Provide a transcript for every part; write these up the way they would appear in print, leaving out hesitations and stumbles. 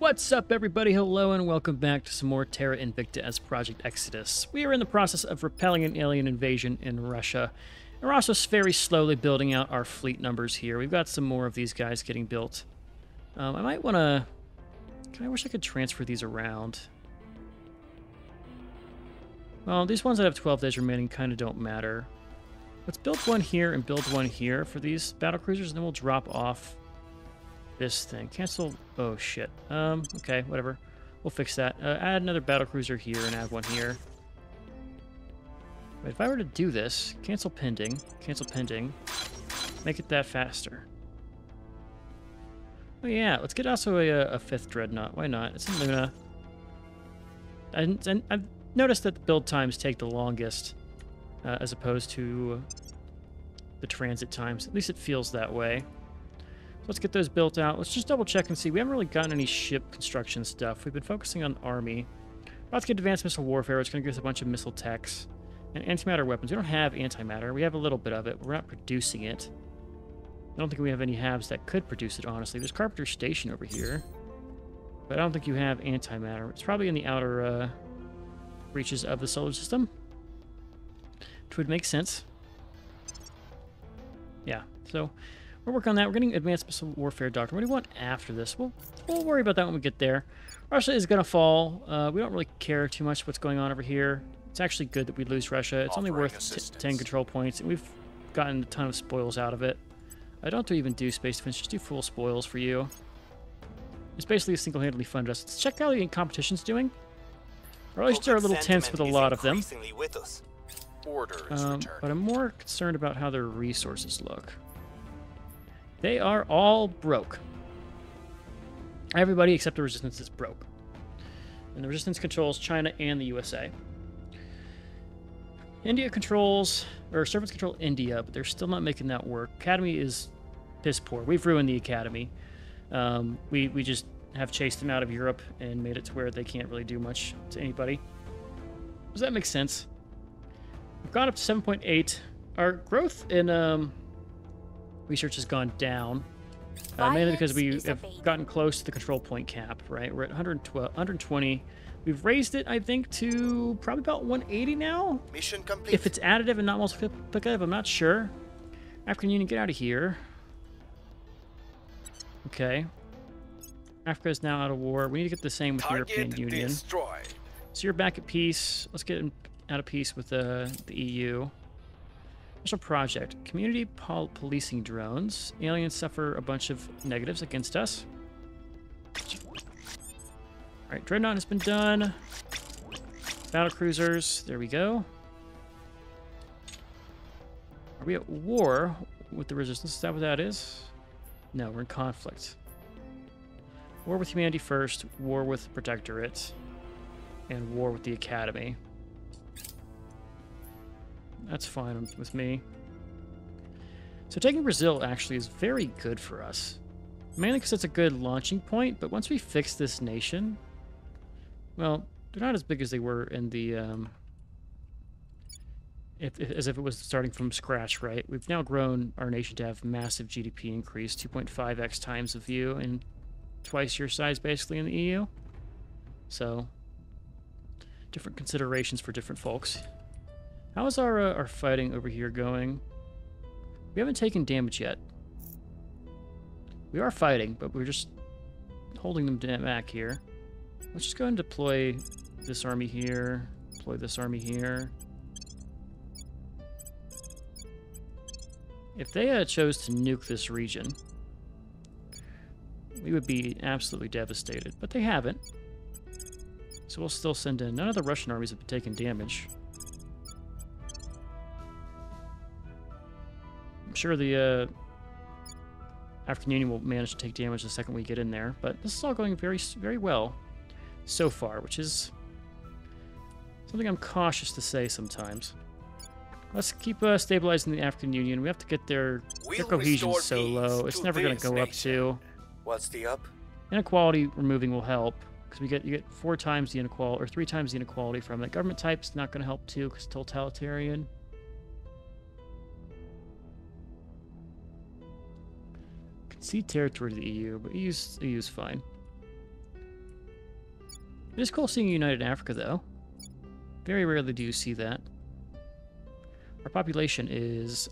What's up, everybody? Hello, and welcome back to some more Terra Invicta as Project Exodus. We are in the process of repelling an alien invasion in Russia, and we're also very slowly building out our fleet numbers here. We've got some more of these guys getting built. I might want to... I wish I could transfer these around. Well, these ones that have 12 days remaining kind of don't matter. Let's build one here and build one here for these battlecruisers, and then we'll drop off this thing. Cancel... Oh, shit. Okay, whatever. We'll fix that. Add another battlecruiser here and add one here. But if I were to do this, cancel pending, make it that faster. Oh yeah, let's get also a fifth dreadnought. Why not? It's in Luna. And I've noticed that the build times take the longest as opposed to the transit times. At least it feels that way. Let's get those built out. Let's just double check and see. We haven't really gotten any ship construction stuff. We've been focusing on Army. About to get Advanced Missile Warfare. It's going to give us a bunch of missile techs. And antimatter weapons. We don't have antimatter. We have a little bit of it. We're not producing it. I don't think we have any halves that could produce it, honestly. There's Carpenter Station over here. But I don't think you have antimatter. It's probably in the outer reaches of the solar system. Which would make sense. Yeah, so... we're working on that. We're getting Advanced Missile Warfare Doctrine. What do we want after this? We'll worry about that when we get there. Russia is going to fall. We don't really care too much what's going on over here. It's actually good that we lose Russia. It's only worth 10 control points, and we've gotten a ton of spoils out of it. I don't even do space defense, just do full spoils for you. It's basically single-handedly funded us. Let's check out how the competition's doing. Or at least they're a little tense with a lot of them. But I'm more concerned about how their resources look. They are all broke. Everybody except the Resistance is broke. And the Resistance controls China and the USA. India controls, or servants control India, but they're still not making that work. Academy is piss poor. We've ruined the Academy. We just have chased them out of Europe and made it to where they can't really do much to anybody. Does that make sense? We've gone up to 7.8. Our growth in... research has gone down, mainly because we have gotten close to the control point cap, right? We're at 120. We've raised it, I think, to probably about 180 now. Mission complete. If it's additive and not multiplicative, I'm not sure. African Union, get out of here. Okay. Africa is now out of war. We need to get the same with the European Union. Destroyed. So you're back at peace. Let's get out of peace with the EU. Special project. Community policing drones. Aliens suffer a bunch of negatives against us. Alright, Dreadnought has been done. Battlecruisers. There we go. Are we at war with the Resistance? Is that what that is? No, we're in conflict. War with humanity first. War with the Protectorate. And war with the Academy. That's fine with me. So taking Brazil actually is very good for us. Mainly because it's a good launching point, but once we fix this nation... well, they're not as big as they were in the... as if it was starting from scratch, right? We've now grown our nation to have massive GDP increase, 2.5x times of you, and twice your size basically in the EU. So, different considerations for different folks. How is our fighting over here going? We haven't taken damage yet. We are fighting, but we're just holding them back here. Let's just go and deploy this army here. Deploy this army here. If they chose to nuke this region, we would be absolutely devastated. But they haven't. So we'll still send in. None of the Russian armies have been taking damage. I'm sure the African Union will manage to take damage the second we get in there, but this is all going very, very well so far, which is something I'm cautious to say sometimes. Let's keep stabilizing the African Union. We have to get their cohesion so low. It's never going to go up to. What's the up? Inequality removing will help because you get 4 times the inequality or 3 times the inequality from it. Government type's not going to help too because it's totalitarian. Concede territory to the EU, but EU's fine. It is cool seeing United Africa, though. Very rarely do you see that. Our population is,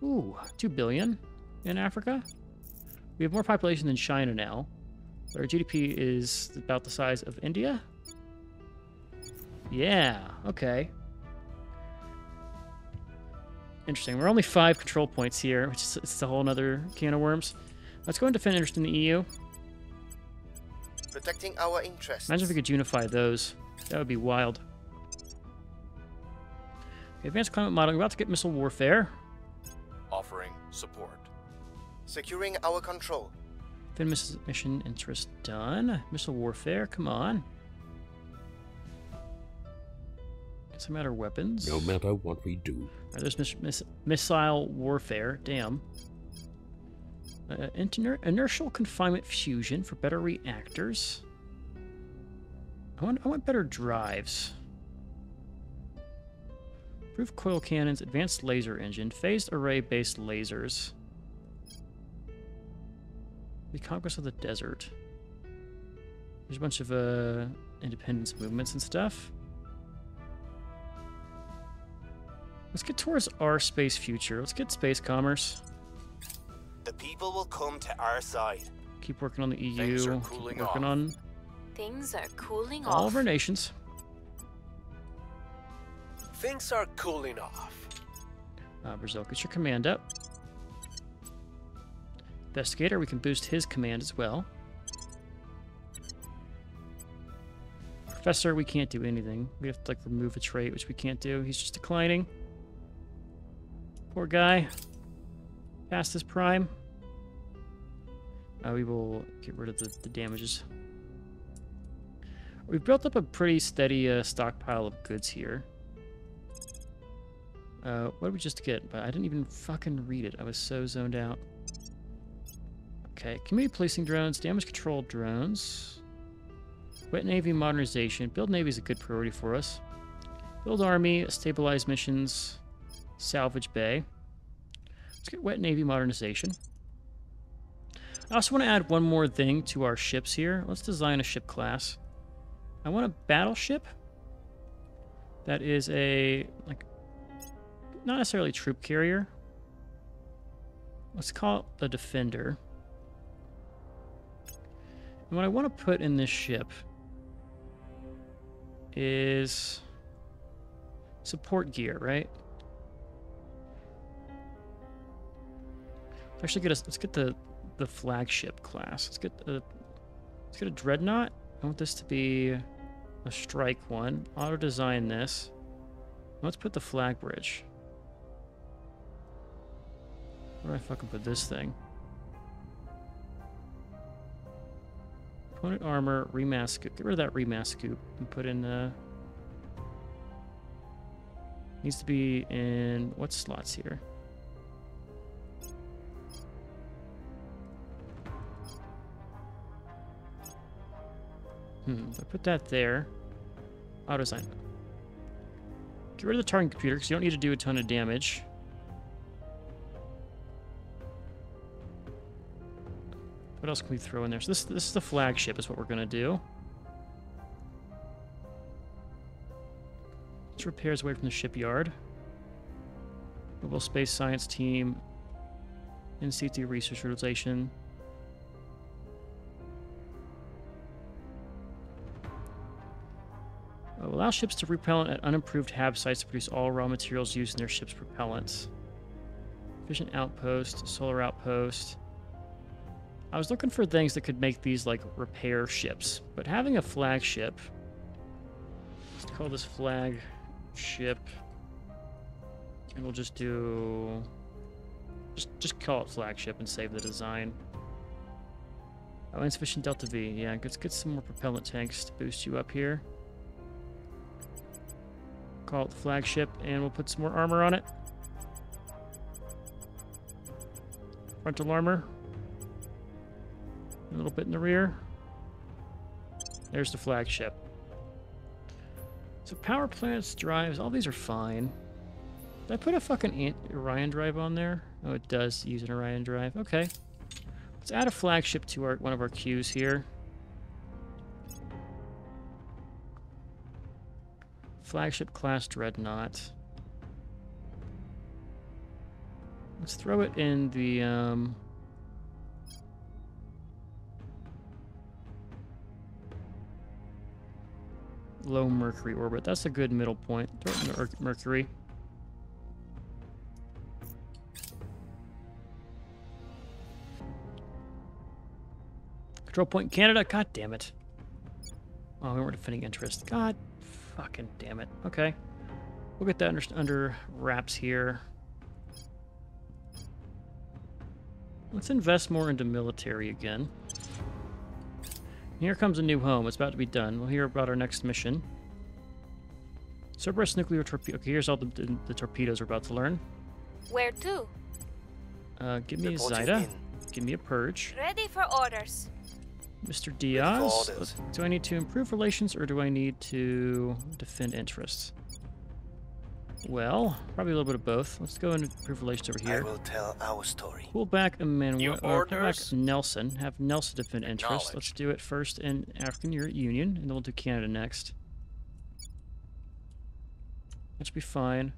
2 billion in Africa. We have more population than China now. But our GDP is about the size of India. Yeah, okay. Interesting. We're only 5 control points here, which is it's a whole other can of worms. Let's go and defend interest in the EU. Protecting our interests. Imagine if we could unify those. That would be wild. Okay, advanced climate modeling. We're about to get missile warfare. Offering support. Securing our control. Fin mission interest done. Missile warfare, come on. Some matter weapons. No matter what we do. Right, there's missile warfare. Damn. Inertial confinement fusion for better reactors. I want better drives. Improved coil cannons, advanced laser engine, phased array-based lasers. The conquest of the desert. There's a bunch of independence movements and stuff. Let's get towards our space future. Let's get space commerce. The people will come to our side. Keep working on the EU. Things are Keep cooling working off. on Things are cooling all off. of our nations. Things are cooling off. Brazil, get your command up. Investigator, we can boost his command as well. Professor, we can't do anything. We have to like remove a trait, which we can't do. He's just declining. Poor guy. Past his prime. We will get rid of the damages. We've built up a pretty steady stockpile of goods here. What did we just get? But I didn't even fucking read it. I was so zoned out. Okay, community policing drones, damage control drones, wet navy modernization. Build navy is a good priority for us. Build army, stabilize missions, salvage bay. Let's get wet navy modernization. I also want to add one more thing to our ships here. Let's design a ship class. I want a battleship that is a, like, not necessarily troop carrier. Let's call it the Defender. And what I want to put in this ship is support gear, right? Actually, let's get the flagship class. Let's get a dreadnought. I want this to be a strike one. Auto design this. Let's put the flag bridge. Where do I fucking put this thing? Opponent armor, remass scoop. Get rid of that remass scoop and put in needs to be in what slots here? If I put that there. Auto design. Get rid of the targeting computer because you don't need to do a ton of damage. What else can we throw in there? So this is the flagship is what we're going to do. Let's repairs away from the shipyard. Mobile Space Science Team. In situ research utilization. Allow ships to repellent at unimproved hab sites to produce all raw materials used in their ship's propellants. Efficient outpost, solar outpost. I was looking for things that could make these like repair ships, but having a flagship. Let's call this flagship, and we'll just do. Just call it flagship and save the design. Oh, insufficient Delta V. Yeah, let's get some more propellant tanks to boost you up here. Call it the flagship, and we'll put some more armor on it. Frontal armor. A little bit in the rear. There's the flagship. So power plants, drives, all these are fine. Did I put a fucking Orion drive on there? Oh, it does use an Orion drive. Okay. Let's add a flagship to one of our queues here. flagship class dreadnought. Let's throw it in the low Mercury orbit. That's a good middle point. Throw it in the Mercury. Control point Canada. God damn it. Oh, we weren't defending interest. God fucking damn it. Okay. We'll get that under wraps here. Let's invest more into military again. Here comes a new home. It's about to be done. We'll hear about our next mission. Cerberus nuclear torpedo. Okay, here's all the torpedoes we're about to learn. Where to? Give me a Reporting Zida. in. Give me a Purge. Ready for orders. Mr. Diaz. orders. Do I need to improve relations or do I need to defend interests? Well, probably a little bit of both. Let's go and improve relations over I here. will tell our story. Pull back Emmanuel. Pull back orders? Nelson. Have Nelson defend interests. Let's Acknowledged. do it first in African Union, and then we'll do Canada next. That should be fine.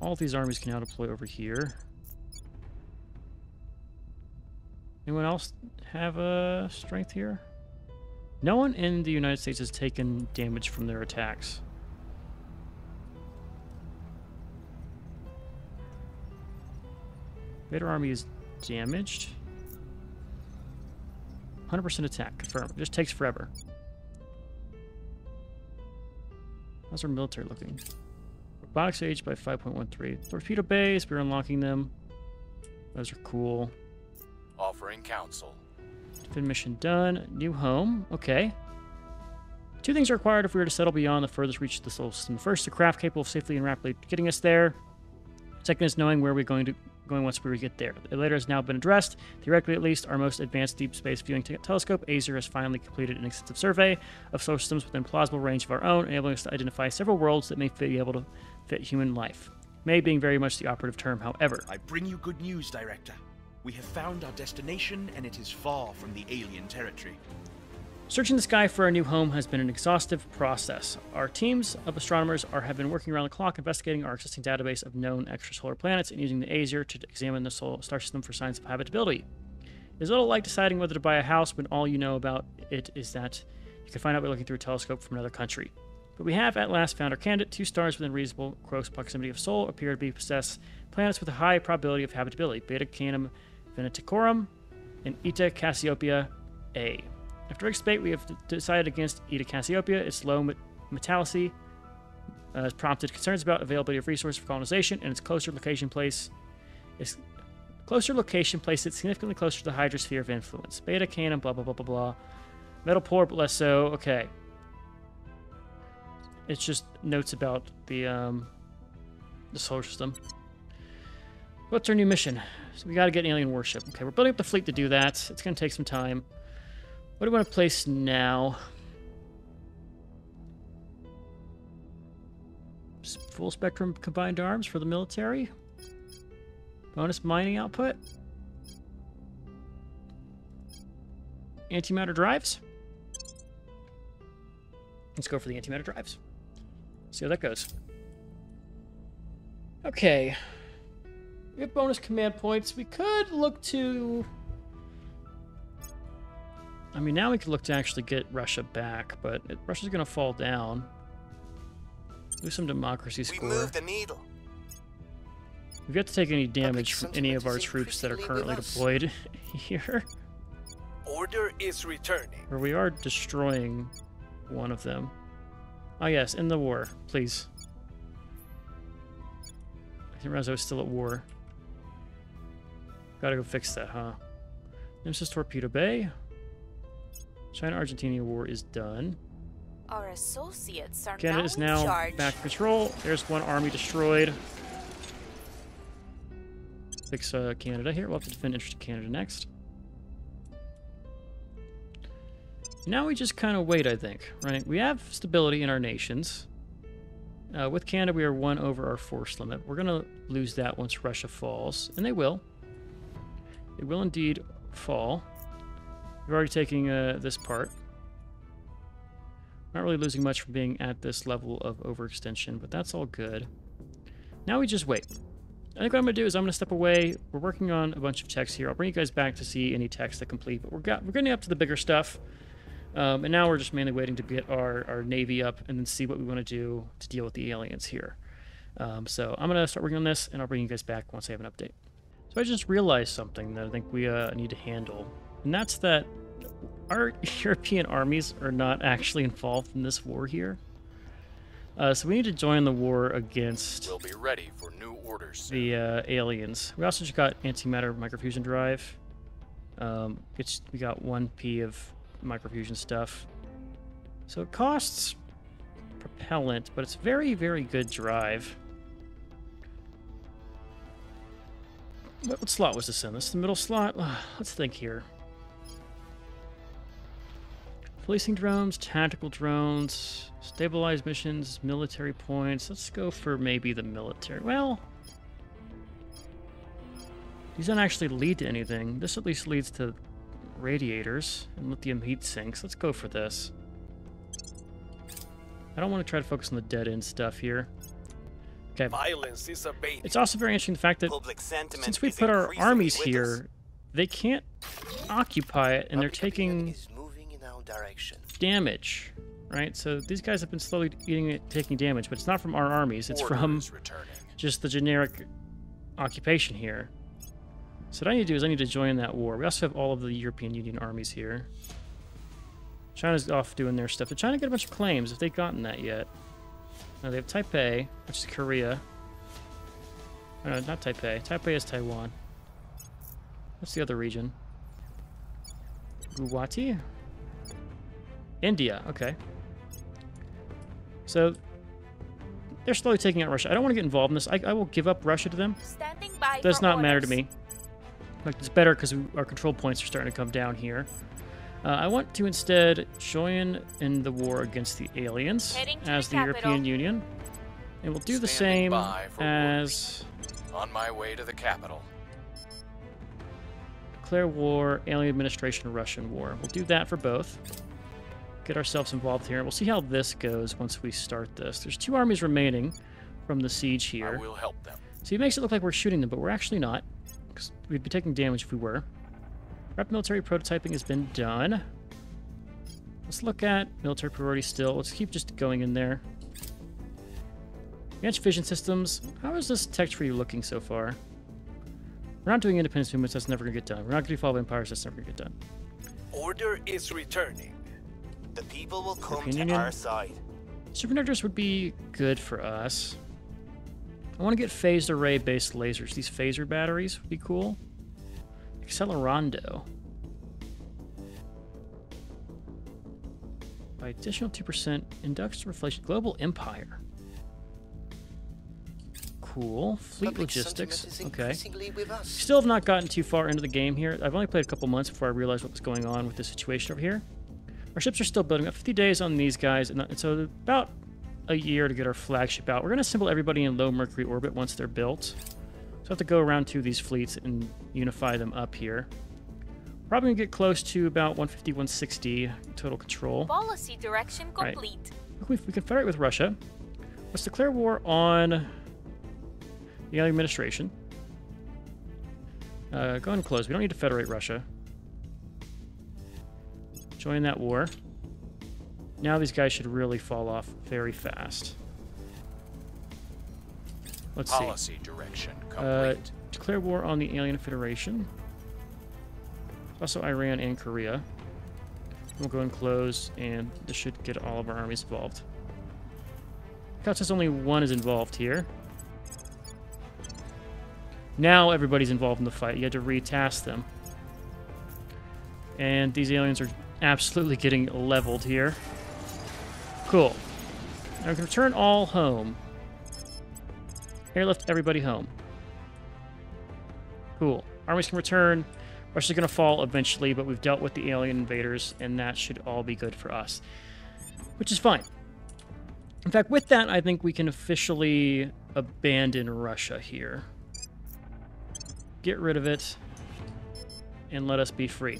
All of these armies can now deploy over here. Anyone else have a strength here? No one in the United States has taken damage from their attacks. Vader army is damaged. 100% attack, confirmed. It just takes forever. How's our military looking? Robotics age by 5.13. Torpedo bays, we're unlocking them. Those are cool. Offering counsel. Defend mission done. New home. Okay. Two things are required if we were to settle beyond the furthest reach of the solar system. First, a craft capable of safely and rapidly getting us there. Second is knowing where we're going once we get there. The latter has now been addressed. Theoretically, at least, our most advanced deep space viewing telescope, AZER, has finally completed an extensive survey of solar systems within plausible range of our own, enabling us to identify several worlds that may be able to fit human life. May being very much the operative term, however. I bring you good news, Director. We have found our destination, and it is far from the alien territory. Searching the sky for our new home has been an exhaustive process. Our teams of astronomers have been working around the clock investigating our existing database of known extrasolar planets and using the AZER to examine the solar star system for signs of habitability. It is a little like deciding whether to buy a house when all you know about it is that you can find out by looking through a telescope from another country. But we have at last found our candidate. 2 stars within reasonable close proximity of Sol appear to be possess planets with a high probability of habitability. Beta Canum Venaticorum and Eta Cassiopeia A. After a debate, we have decided against Eta Cassiopeia. Its low metallity has prompted concerns about availability of resources for colonization, and its closer location places it significantly closer to the hydrosphere of influence. Beta Canum, blah blah blah blah blah. Metal poor, but less so. Okay. It's just notes about the solar system. What's our new mission? So we got to get an alien warship. Okay, we're building up the fleet to do that. It's going to take some time. What do we want to place now? Full spectrum combined arms for the military. Bonus mining output. Antimatter drives. Let's go for the antimatter drives. See how that goes. Okay. We have bonus command points. We could look to... I mean, now we could look to actually get Russia back, but Russia's going to fall down. Do some democracy We score. move the needle. We've yet to take any damage from any of sentiment our is troops that are increasingly currently with us. deployed here. Order is returning. Or we are destroying one of them. Oh yes, in the war, please. I didn't realize I was still at war. Gotta go fix that, huh? Nemesis Torpedo Bay. China-Argentina war is done. Our associates are Canada now is in now charge. back in control. There's one army destroyed. Fix Canada here. We'll have to defend interest of Canada next. Now we just kind of wait, I think, right? We have stability in our nations. With Canada, we are 1 over our force limit. We're going to lose that once Russia falls, and they will. It will indeed fall. We're already taking this part. Not really losing much from being at this level of overextension, but that's all good. Now we just wait. I think what I'm going to do is I'm going to step away. We're working on a bunch of techs here. I'll bring you guys back to see any techs that complete, but we're getting up to the bigger stuff. And now we're just mainly waiting to get our navy up and then see what we want to do to deal with the aliens here. So I'm going to start working on this, and I'll bring you guys back once I have an update. So I just realized something that I think we need to handle, and that's that our European armies are not actually involved in this war here. So we need to join the war against We'll be ready for new orders. the aliens. We also just got antimatter microfusion drive. We got 1p of microfusion stuff. So it costs propellant, but it's very, very good drive. What slot was this in? This is the middle slot? Let's think here. Policing drones, tactical drones, stabilized missions, military points. Let's go for maybe the military. Well, these don't actually lead to anything. This at least leads to radiators and lithium heat sinks. Let's go for this. I don't want to try to focus on the dead-end stuff here. Okay. Violence is abating. It's also very interesting the fact that Public sentiment since we is put our increasingly armies with here, us. they can't occupy it, and they're Public opinion taking is moving in our direction. damage, right? So these guys have been slowly taking damage, but it's not from our armies. It's from Orders returning. just the generic occupation here. So what I need to do is I need to join that war. We also have all of the European Union armies here. China's off doing their stuff. They're trying to get a bunch of claims if they've gotten that yet. Now they have Taipei, which is Korea. Oh, no, not Taipei. Taipei is Taiwan. What's the other region? Guwahati? India, okay. So they're slowly taking out Russia. I don't want to get involved in this. I will give up Russia to them. Standing by Does for not matter to orders. me. Like, it's better because our control points are starting to come down here. I want to instead join in the war against the aliens Heading to as the the capital. European Union. And we'll do the Standing same by for as On my way to the capital. declare war, alien administration, Russian war. We'll do that for both. Get ourselves involved here. We'll see how this goes once we start this. There's 2 armies remaining from the siege I here. will help them. So it makes it look like we're shooting them, but we're actually not. Because we'd be taking damage if we were. Rep military prototyping has been done. Let's look at military priority still. Let's keep just going in there. Advanced vision systems. How is this tech tree looking so far? We're not doing independence movements. That's never going to get done. We're not going to do fall of empires. That's never going to get done. Order is returning. The people will come European to Union. our side. Superconductors would be good for us. I want to get phased array based lasers. These phaser batteries would be cool. Accelerando. By additional 2%, industrial reflation. Global Empire. Cool. Fleet Public logistics. sentiment is Okay. increasingly with us. Still have not gotten too far into the game here. I've only played a couple months before I realized what was going on with the situation over here. Our ships are still building up. 50 days on these guys, and so about a year to get our flagship out. We're going to assemble everybody in low Mercury orbit once they're built. So I have to go around to these fleets and unify them up here. Probably going to get close to about 150, 160 total control. Policy direction Right. complete. We can federate with Russia. Let's declare war on the alien administration. Go ahead and close. We don't need to federate Russia. Join that war. Now these guys should really fall off very fast. Let's see. Policy direction complete. Declare war on the Alien Federation. Also Iran and Korea. We'll go and close, and this should get all of our armies involved. Count says only one is involved here. Now everybody's involved in the fight. You had to retask them. And these aliens are absolutely getting leveled here. Cool. Now we can return all home. Airlift everybody home. Cool. Armies can return. Russia's going to fall eventually, but we've dealt with the alien invaders, and that should all be good for us. Which is fine. In fact, with that, I think we can officially abandon Russia here. Get rid of it, and let us be free.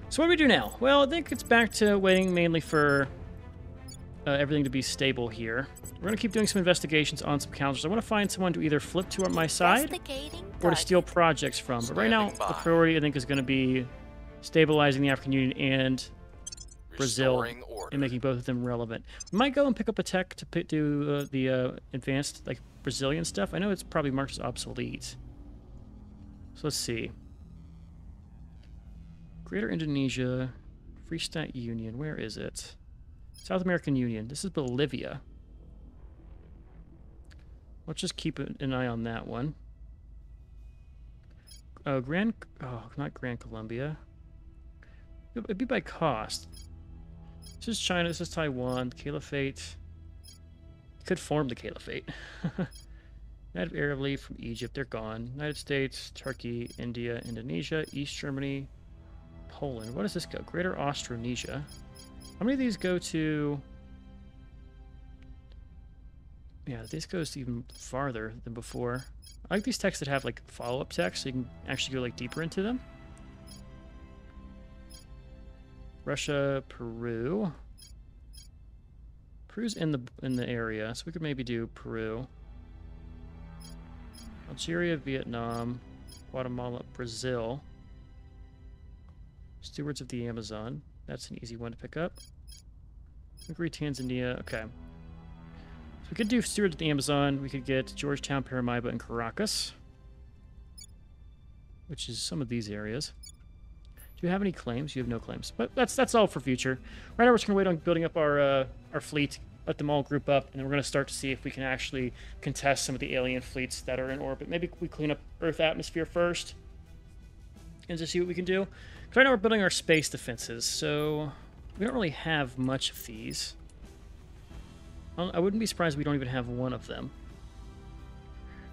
So what do we do now? Well, I think it's back to waiting mainly for everything to be stable here. We're going to keep doing some investigations on some councils. I want to find someone to either flip to my side Investigating or to steal target. projects from. But right now, Standing by. the priority, I think, is going to be stabilizing the African Union and Brazil Restoring order. and making both of them relevant. We might go and pick up a tech to do the advanced, like, Brazilian stuff. I know it's probably marked as obsolete. So let's see. Greater Indonesia, Free State Union, where is it? South American Union. This is Bolivia. Let's just keep an eye on that one. Oh, not Grand Colombia. It'd be by cost. This is China, this is Taiwan, Caliphate. Could form the Caliphate. United Arab League from Egypt, they're gone. United States, Turkey, India, Indonesia, East Germany, Poland. What does this go? Greater Austronesia. How many of these go to... Yeah, this goes even farther than before. I like these texts that have, like, follow-up text, so you can actually go, like, deeper into them. Russia, Peru. Peru's in the area, so we could maybe do Peru. Algeria, Vietnam, Guatemala, Brazil. Stewards of the Amazon. That's an easy one to pick up. Hungary, Tanzania. Okay. So we could do Stewards of the Amazon. We could get Georgetown, Paramaribo, and Caracas. Which is some of these areas. Do you have any claims? You have no claims. But that's all for future. Right now we're just going to wait on building up our fleet, let them all group up, and then we're going to start to see if we can actually contest some of the alien fleets that are in orbit. Maybe we clean up Earth atmosphere first and just see what we can do. Because right now we're building our space defenses, so we don't really have much of these. I wouldn't be surprised if we don't even have one of them.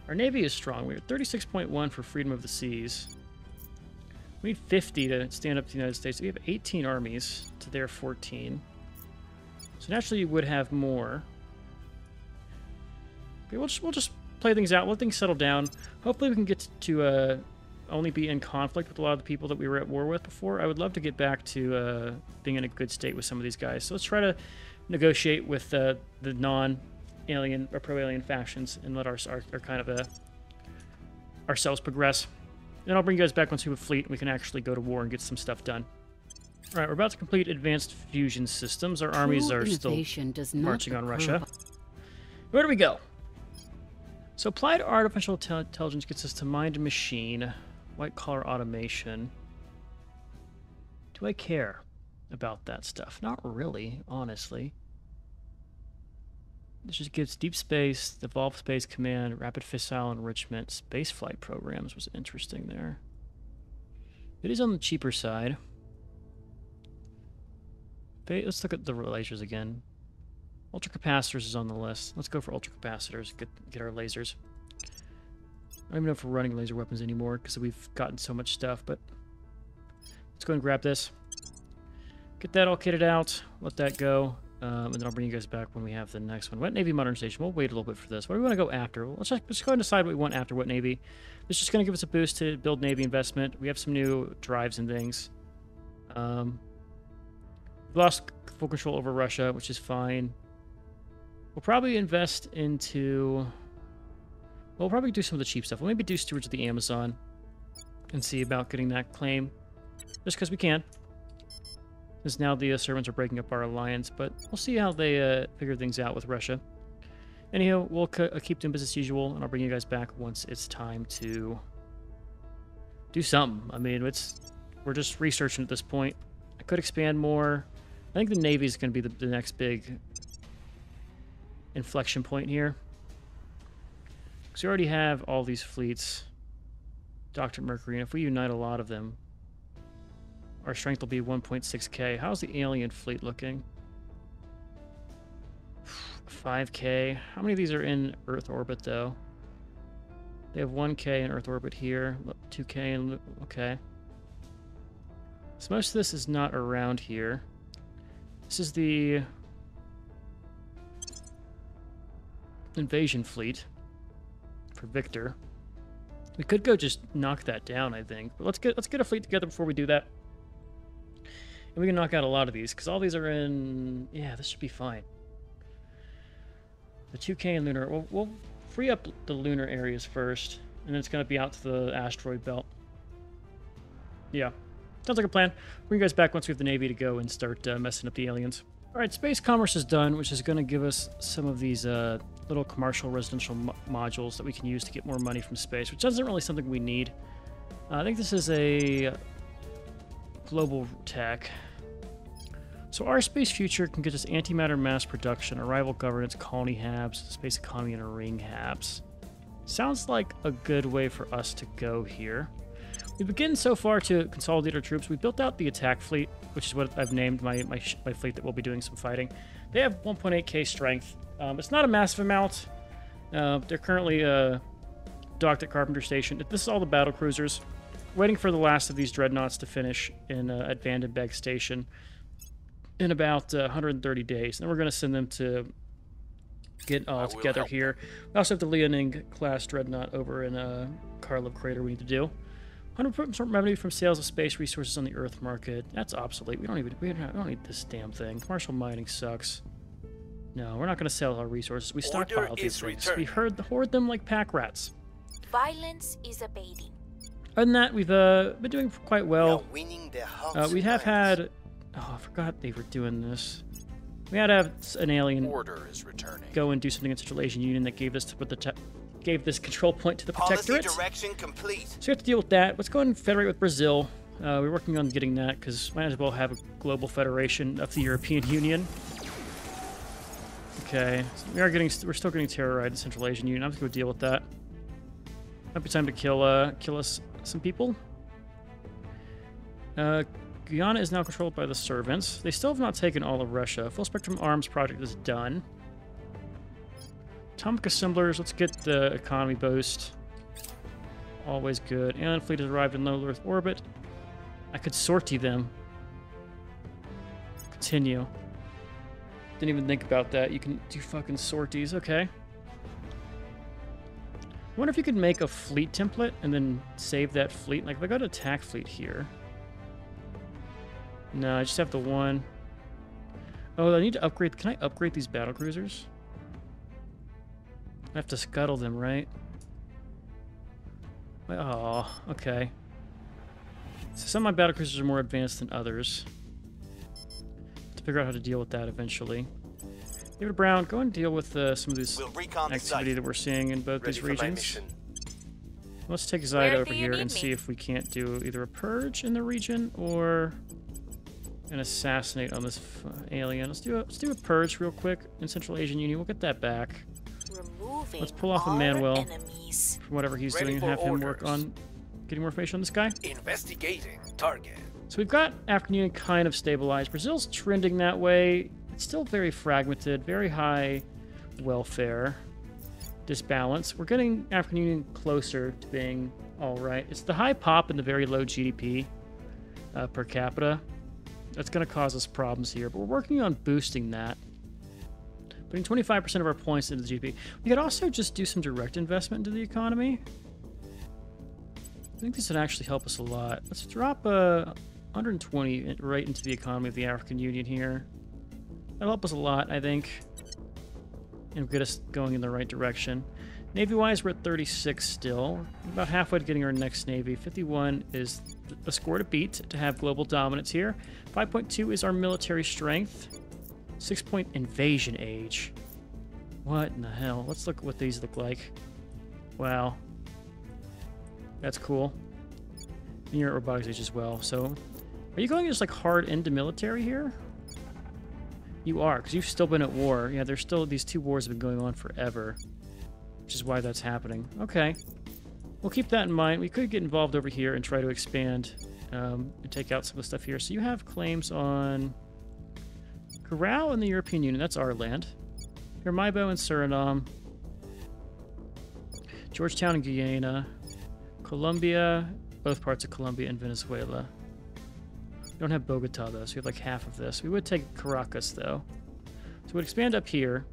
Our Navy is strong. We're at 36.1 for freedom of the seas. We need 50 to stand up to the United States. We have 18 armies to their 14. So naturally you would have more. Okay, we'll just play things out. Let things settle down. Hopefully we can get to only be in conflict with a lot of the people that we were at war with before. I would love to get back to being in a good state with some of these guys. So let's try to negotiate with the non-alien or pro-alien factions and let our kind of ourselves progress. Then I'll bring you guys back once we have a fleet and we can actually go to war and get some stuff done. All right, we're about to complete advanced fusion systems. Our armies are still marching on Russia. Where do we go? So applied artificial intelligence gets us to mind machine, white-collar automation. Do I care about that stuff? Not really, honestly. This just gives deep space, evolved space command, rapid fissile enrichment, space flight programs was interesting there. It is on the cheaper side. Let's look at the lasers again. Ultracapacitors is on the list. Let's go for ultracapacitors. Get our lasers. I don't even know if we're running laser weapons anymore because we've gotten so much stuff, but let's go and grab this. Get that all kitted out. Let that go. And then I'll bring you guys back when we have the next one. Wet Navy modernization. We'll wait a little bit for this. What do we want to go after? Well, let's go ahead and decide what we want after Wet Navy. This is just going to give us a boost to build Navy investment. We have some new drives and things. We've lost full control over Russia, which is fine. We'll probably invest into... We'll probably do some of the cheap stuff. We'll maybe do Stewards of the Amazon and see about getting that claim. Just because we can. Because now the servants are breaking up our alliance, but we'll see how they figure things out with Russia. Anyhow, we'll keep doing business as usual, and I'll bring you guys back once it's time to do something. I mean, we're just researching at this point. I could expand more. I think the Navy is going to be the next big inflection point here. Because we already have all these fleets. Dr. Mercury, and if we unite a lot of them, our strength will be 1.6k. How's the alien fleet looking? 5k. How many of these are in Earth orbit, though? They have 1k in Earth orbit here. 2k in... Okay. So most of this is not around here. This is the invasion fleet for Victor. We could go just knock that down, I think. But let's get a fleet together before we do that. And we can knock out a lot of these, because all these are in... Yeah, this should be fine. The 2K and lunar. We'll free up the lunar areas first, and then it's going to be out to the asteroid belt. Yeah. Sounds like a plan. Bring you guys back once we have the Navy to go and start messing up the aliens. Alright, space commerce is done, which is going to give us some of these little commercial residential modules that we can use to get more money from space, which isn't really something we need. I think this is a global tech. So our space future can get us antimatter mass production, arrival governance, colony habs, space economy, and a ring habs. Sounds like a good way for us to go here. We begin so far to consolidate our troops. We built out the attack fleet, which is what I've named my fleet that will be doing some fighting. They have 1.8k strength. It's not a massive amount. They're currently docked at Carpenter Station. This is all the battle cruisers. Waiting for the last of these dreadnoughts to finish at Vandenberg Station in about 130 days. Then we're going to send them to get all together here. We also have the Liaoning class dreadnought over in Karlov Crater we need to do. 100% revenue from sales of space resources on the Earth market. That's obsolete. We don't need this damn thing. Commercial mining sucks. No, we're not going to sell our resources. We stockpile these things. We hoard them like pack rats. Violence is abating. Other than that, we've been doing quite well. We are winning their hearts We have and minds. had... Oh, I forgot they were doing this. We had to have an alien Order is returning. go and do something in Central Asian Union that gave this gave this control point to the Policy protectorate. direction complete. So we have to deal with that. Let's go and federate with Brazil. We're working on getting that because might as well have a global federation of the European Union. Okay, so we're still getting terrorized in Central Asian Union. I'm just gonna deal with that. Might be time to kill us some people. Guyana is now controlled by the servants. They still have not taken all of Russia. Full spectrum arms project is done. Atomic assemblers, let's get the economy boost. Always good. Alien fleet has arrived in low Earth orbit. I could sortie them. Continue. Didn't even think about that. You can do fucking sorties. Okay. I wonder if you could make a fleet template and then save that fleet. Like if I go to attack fleet here. No, I just have the one. Oh, I need to upgrade. Can I upgrade these battle cruisers? I have to scuttle them, right? Oh, okay. So some of my battle cruisers are more advanced than others. To figure out how to deal with that eventually. David Brown, go and deal with some of this activity that we're seeing in both these regions. Let's take Zaida over here and see if we can't do either a purge in the region or an assassinate on this alien. Let's do a purge real quick in Central Asian Union. We'll get that back. Let's pull off Emmanuel from whatever he's doing and have him work on getting more information on this guy. Investigating target. So we've got African Union kind of stabilized. Brazil's trending that way. It's still very fragmented, very high welfare disbalance. We're getting African Union closer to being all right. It's the high pop and the very low GDP per capita that's going to cause us problems here, but we're working on boosting that. Putting 25% of our points into the GDP. We could also just do some direct investment into the economy. I think this would actually help us a lot. Let's drop 120 right into the economy of the African Union here. That'll help us a lot, I think, and get us going in the right direction. Navy-wise, we're at 36 still. We're about halfway to getting our next Navy. 51 is the score to beat to have global dominance here. 5.2 is our military strength. 6-point invasion age. What in the hell? Let's look at what these look like. Wow. That's cool. And you're at robotics age as well. So, are you going just like hard into military here? You are, because you've still been at war. Yeah, there's still, these two wars have been going on forever. Which is why that's happening. Okay. We'll keep that in mind. We could get involved over here and try to expand and take out some of the stuff here. So you have claims on Corral and the European Union. That's our land. Hermaibo and Suriname. Georgetown and Guyana. Colombia. Both parts of Colombia and Venezuela. We don't have Bogota, though, so we have like half of this. We would take Caracas, though. So we'd expand up here.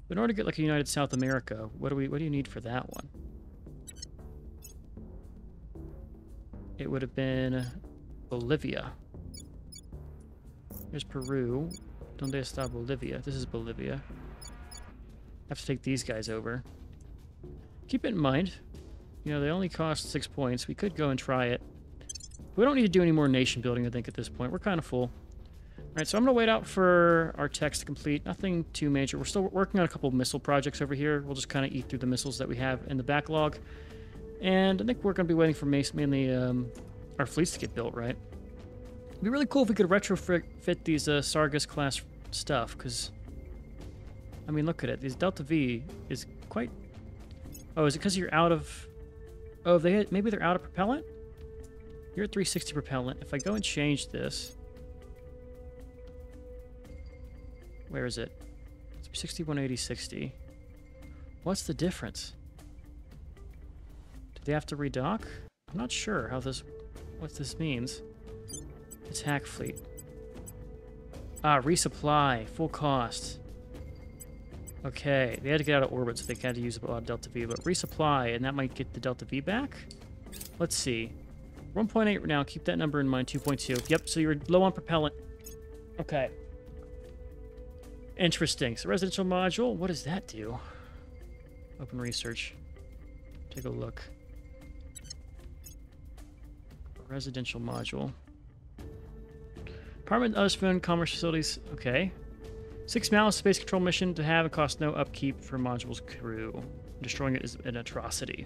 But in order to get like a United South America, what do you need for that one? It would have been Bolivia. Here's Peru. Donde está Bolivia? This is Bolivia. have to take these guys over. Keep it in mind, you know, they only cost 6 points. We could go and try it. We don't need to do any more nation building, I think, at this point. We're kind of full. All right, so I'm going to wait out for our text to complete. Nothing too major. We're still working on a couple of missile projects over here. We'll just kind of eat through the missiles that we have in the backlog. And I think we're going to be waiting for mainly our fleets to get built, right? It'd be really cool if we could retrofit these Sargas-class stuff, because, I mean, look at it. These Delta V is quite... Oh, is it because you're out of... Oh, maybe they're out of propellant? You're at 360 propellant. If I go and change this... Where is it? 360, 180, 60. What's the difference? Do they have to redock? I'm not sure what this means. Attack fleet. Ah, resupply. Full cost. Okay, they had to get out of orbit, so they had to use a lot of Delta V, but resupply, and that might get the Delta V back? Let's see. 1.8 right now, keep that number in mind, 2.2. Yep, so you're low on propellant. Okay. Interesting. So residential module, what does that do? Open research. Take a look. Residential module. Apartment, other civilian commerce facilities. Okay. 6 malice space control mission to have and cost no upkeep for module's crew. Destroying it is an atrocity.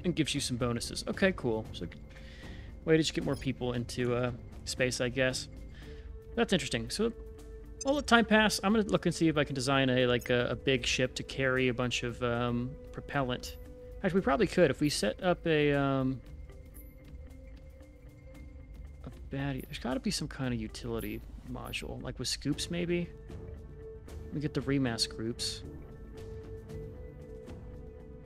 And gives you some bonuses. Okay, cool. So, way to just get more people into space, I guess. That's interesting. So, I'll let time pass. I'm gonna look and see if I can design a big ship to carry a bunch of propellant. Actually, we probably could if we set up a baddie. There's got to be some kind of utility module, like with scoops, maybe. We get the remass groups.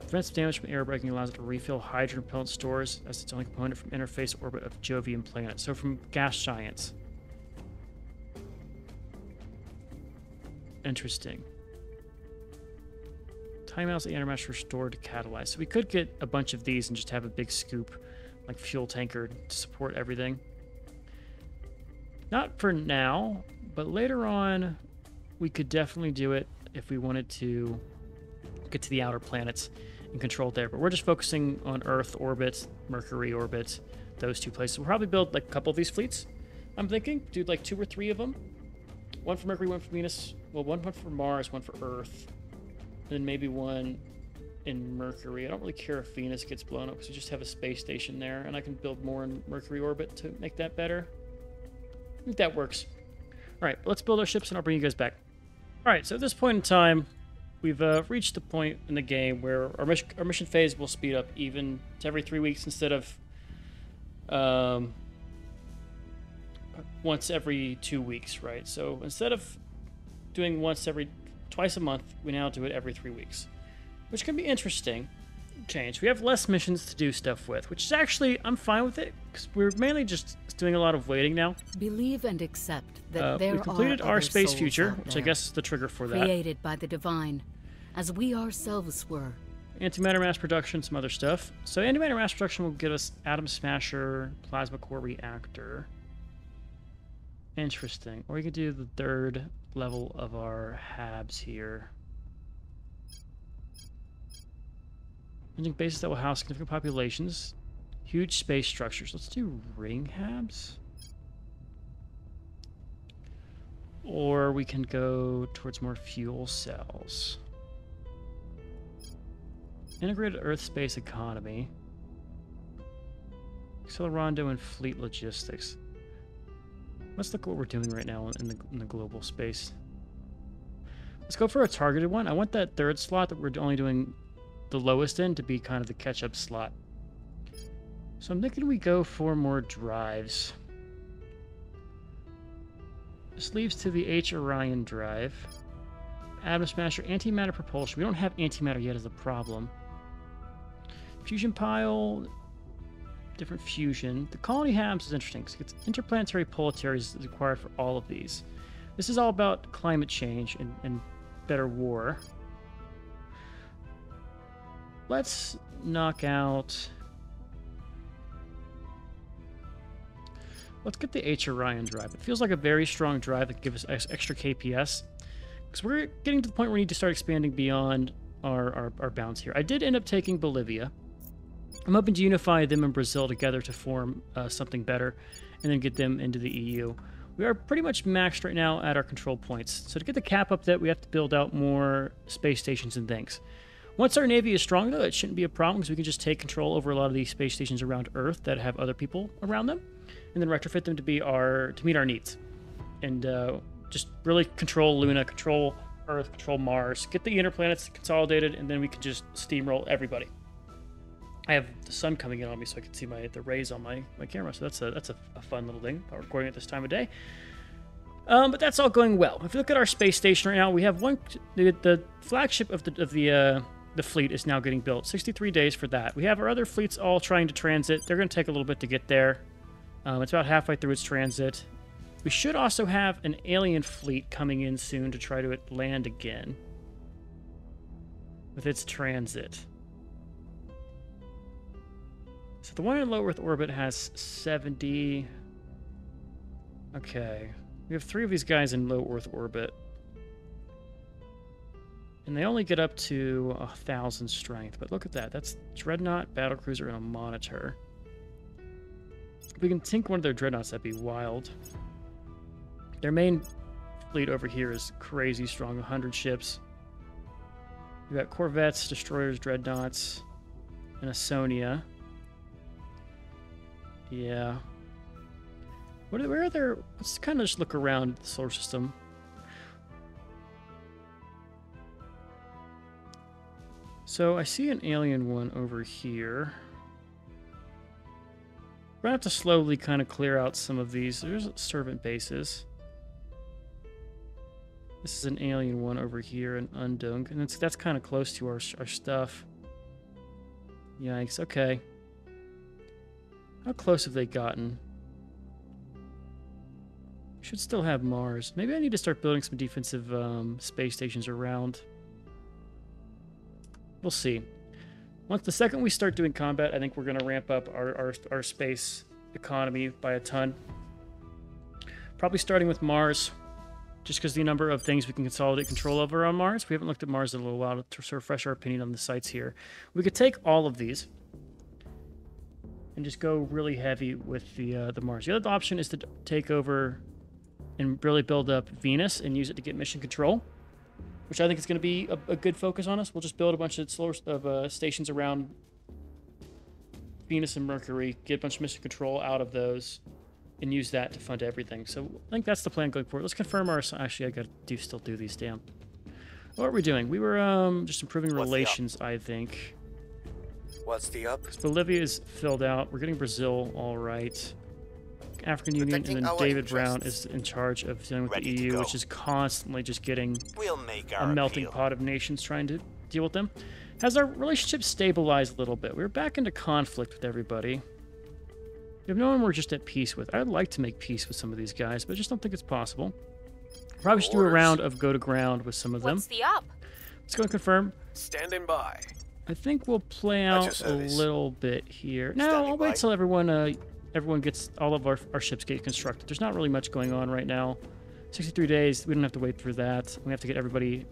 Prevents damage from air braking, allows it to refill hydrogen propellant stores as its only component from interface orbit of Jovian planet. So from gas giants. Interesting. Timeouts the intermash restored to catalyze. So we could get a bunch of these and just have a big scoop, like fuel tanker, to support everything. Not for now, but later on, we could definitely do it if we wanted to get to the outer planets and control it there. But we're just focusing on Earth orbit, Mercury orbit, those two places. We'll probably build like a couple of these fleets. I'm thinking, do like 2 or 3 of them. One for Mercury, one for Venus. Well, one for Mars, one for Earth. And then maybe one in Mercury. I don't really care if Venus gets blown up because we just have a space station there, and I can build more in Mercury orbit to make that better. I think that works. All right, let's build our ships, and I'll bring you guys back. All right, so at this point in time, we've reached the point in the game where our mission phase will speed up even to every 3 weeks instead of once every 2 weeks, right? So instead of doing twice a month, we now do it every 3 weeks, which can be interesting. Change. We have less missions to do stuff with, which is actually, I'm fine with it, because we're mainly just doing a lot of waiting now. Believe and accept that there we completed are our other space souls future, out which I there, guess is the trigger for that. created by the divine, as we ourselves were. Antimatter mass production, some other stuff. So antimatter mass production will give us atom smasher, plasma core reactor. Interesting. Or we could do the 3rd level of our HABs here. Using bases that will house significant populations. Huge space structures. Let's do ring HABs. Or we can go towards more fuel cells. Integrated Earth space economy. Accelerando and fleet logistics. Let's look at what we're doing right now in the global space. Let's go for a targeted one. I want that 3rd slot that we're only doing the lowest in to be kind of the catch-up slot. So I'm thinking we go for more drives. This leads to the H Orion drive. Atom Smasher, antimatter propulsion. We don't have antimatter yet as a problem. Fusion pile, different fusion. The colony HABs is interesting because it's interplanetary politaries is required for all of these. This is all about climate change and better war. Let's knock out... Let's get the H Orion drive. It feels like a very strong drive that gives us extra KPS. because we're getting to the point where we need to start expanding beyond our bounds here. I did end up taking Bolivia. I'm hoping to unify them and Brazil together to form something better, and then get them into the EU. We are pretty much maxed right now at our control points. So to get the cap up that, we have to build out more space stations and things. Once our navy is strong, though, it shouldn't be a problem because we can just take control over a lot of these space stations around Earth that have other people around them, and then retrofit them to meet our needs, and just really control Luna, control Earth, control Mars, get the inner planets consolidated, and then we can just steamroll everybody. I have the sun coming in on me, so I can see the rays on my camera. So that's a fun little thing. Recording at this time of day. But that's all going well. If you look at our space station right now, we have the flagship of the fleet is now getting built. 63 days for that. We have our other fleets all trying to transit. They're going to take a little bit to get there. It's about halfway through its transit. We should also have an alien fleet coming in soon to try to land again with its transit. So the one in low Earth orbit has 70. Okay. We have 3 of these guys in low Earth orbit. And they only get up to 1,000 strength. But look at that. That's Dreadnought, Battlecruiser, and a Monitor. If we can sink one of their Dreadnoughts, that'd be wild. Their main fleet over here is crazy strong, 100 ships. We've got Corvettes, Destroyers, Dreadnoughts, and a Sonia. Yeah. Where are there... Let's kind of just look around the solar system. So I see an alien one over here. We're going to have to slowly kind of clear out some of these. There's servant bases. This is an alien one over here in Undung. And that's kind of close to our stuff. Yikes, okay. How close have they gotten? Should still have Mars. Maybe I need to start building some defensive space stations around. We'll see. The second we start doing combat, I think we're going to ramp up our space economy by a ton. Probably starting with Mars, just because the number of things we can consolidate control over on Mars. We haven't looked at Mars in a little while to sort of refresh our opinion on the sites here. We could take all of these and just go really heavy with the Mars. The other option is to take over and really build up Venus and use it to get mission control, which I think is going to be a good focus on us. We'll just build a bunch of stations around Venus and Mercury, get a bunch of mission control out of those, and use that to fund everything. So I think that's the plan going forward. Let's confirm our... Actually, I got to still do these, damn. What are we doing? We were just improving relations, I think. What's the up? Bolivia is filled out. We're getting Brazil all right. African Union, and then David Brown is in charge of dealing with the EU, which is constantly just getting a melting pot of nations trying to deal with them. Has our relationship stabilized a little bit? We're back into conflict with everybody. We have no one we're just at peace with. I'd like to make peace with some of these guys, but I just don't think it's possible. Probably should do a round of go to ground with some of them. What's the up? Let's go and confirm. Standing by. I think we'll play out a little bit here. No, I'll wait till everyone gets all of our ships get constructed. There's not really much going on right now. 63 days. We don't have to wait through that. We have to get everybody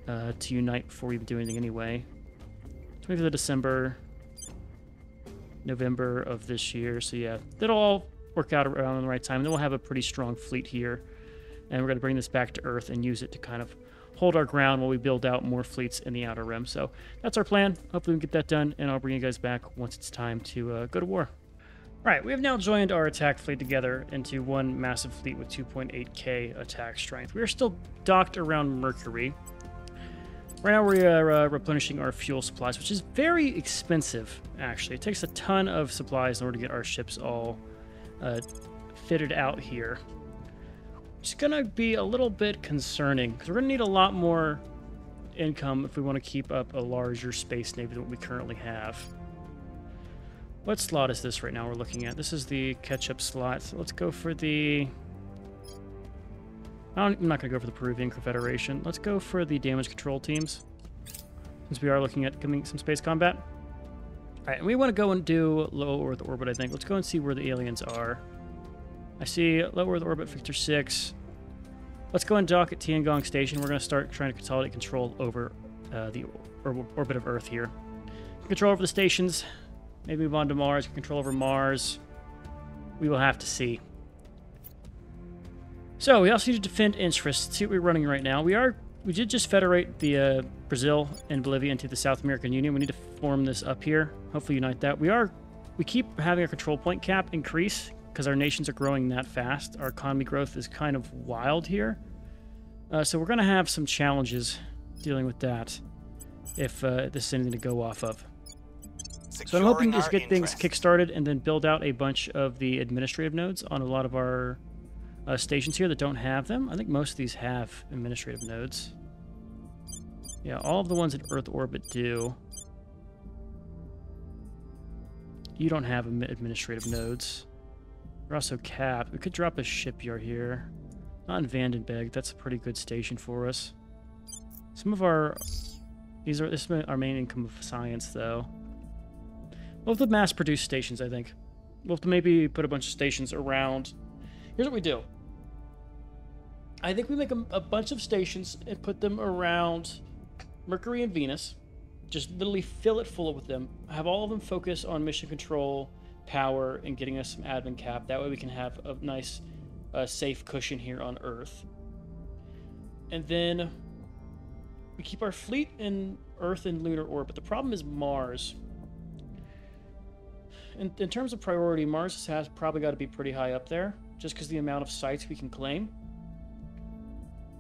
to unite before we do anything anyway. 25th of December, November of this year. So yeah, that'll all work out around the right time. And then we'll have a pretty strong fleet here. And we're going to bring this back to Earth and use it to kind of hold our ground while we build out more fleets in the Outer Rim. So that's our plan. Hopefully we can get that done, and I'll bring you guys back once it's time to go to war. All right, we have now joined our attack fleet together into one massive fleet with 2.8k attack strength. We are still docked around Mercury. Right now we are replenishing our fuel supplies, which is very expensive, actually. It takes a ton of supplies in order to get our ships all fitted out here. It's going to be a little bit concerning, because we're going to need a lot more income if we want to keep up a larger space navy than what we currently have. What slot is this right now we're looking at? This is the catch-up slot. So let's go for the... I'm not going to go for the Peruvian Confederation. Let's go for the damage control teams, since we are looking at coming some space combat. All right, and we want to go and do low Earth orbit, I think. Let's go and see where the aliens are. I see low Earth orbit, Victor 6. Let's go and dock at Tiangong Station. We're going to start trying to consolidate control over the orbit of Earth here. Control over the stations. Maybe move on to Mars. Control over Mars. We will have to see. So we also need to defend interests. Let's see what we're running right now. We did just federate the Brazil and Bolivia into the South American Union. We need to form this up here. Hopefully unite that. We keep having our control point cap increase because our nations are growing that fast. Our economy growth is kind of wild here. So we're going to have some challenges dealing with that if this is anything to go off of. So I'm hoping to get things kick-started and then build out a bunch of the administrative nodes on a lot of our stations here that don't have them. I think most of these have administrative nodes. Yeah, all of the ones in Earth orbit do. You don't have administrative nodes. We're also capped. We could drop a shipyard here. Not in Vandenberg. That's a pretty good station for us. Some of our... this is our main income of science, though. We'll have to mass-produce stations, I think. We'll have to maybe put a bunch of stations around. Here's what we do. I think we make a bunch of stations and put them around Mercury and Venus. Just literally fill it full with them. Have all of them focus on mission control, power, and getting us some admin cap. That way we can have a nice, safe cushion here on Earth. And then we keep our fleet in Earth and lunar orbit. The problem is Mars. In terms of priority, Mars has probably got to be pretty high up there, just because the amount of sites we can claim.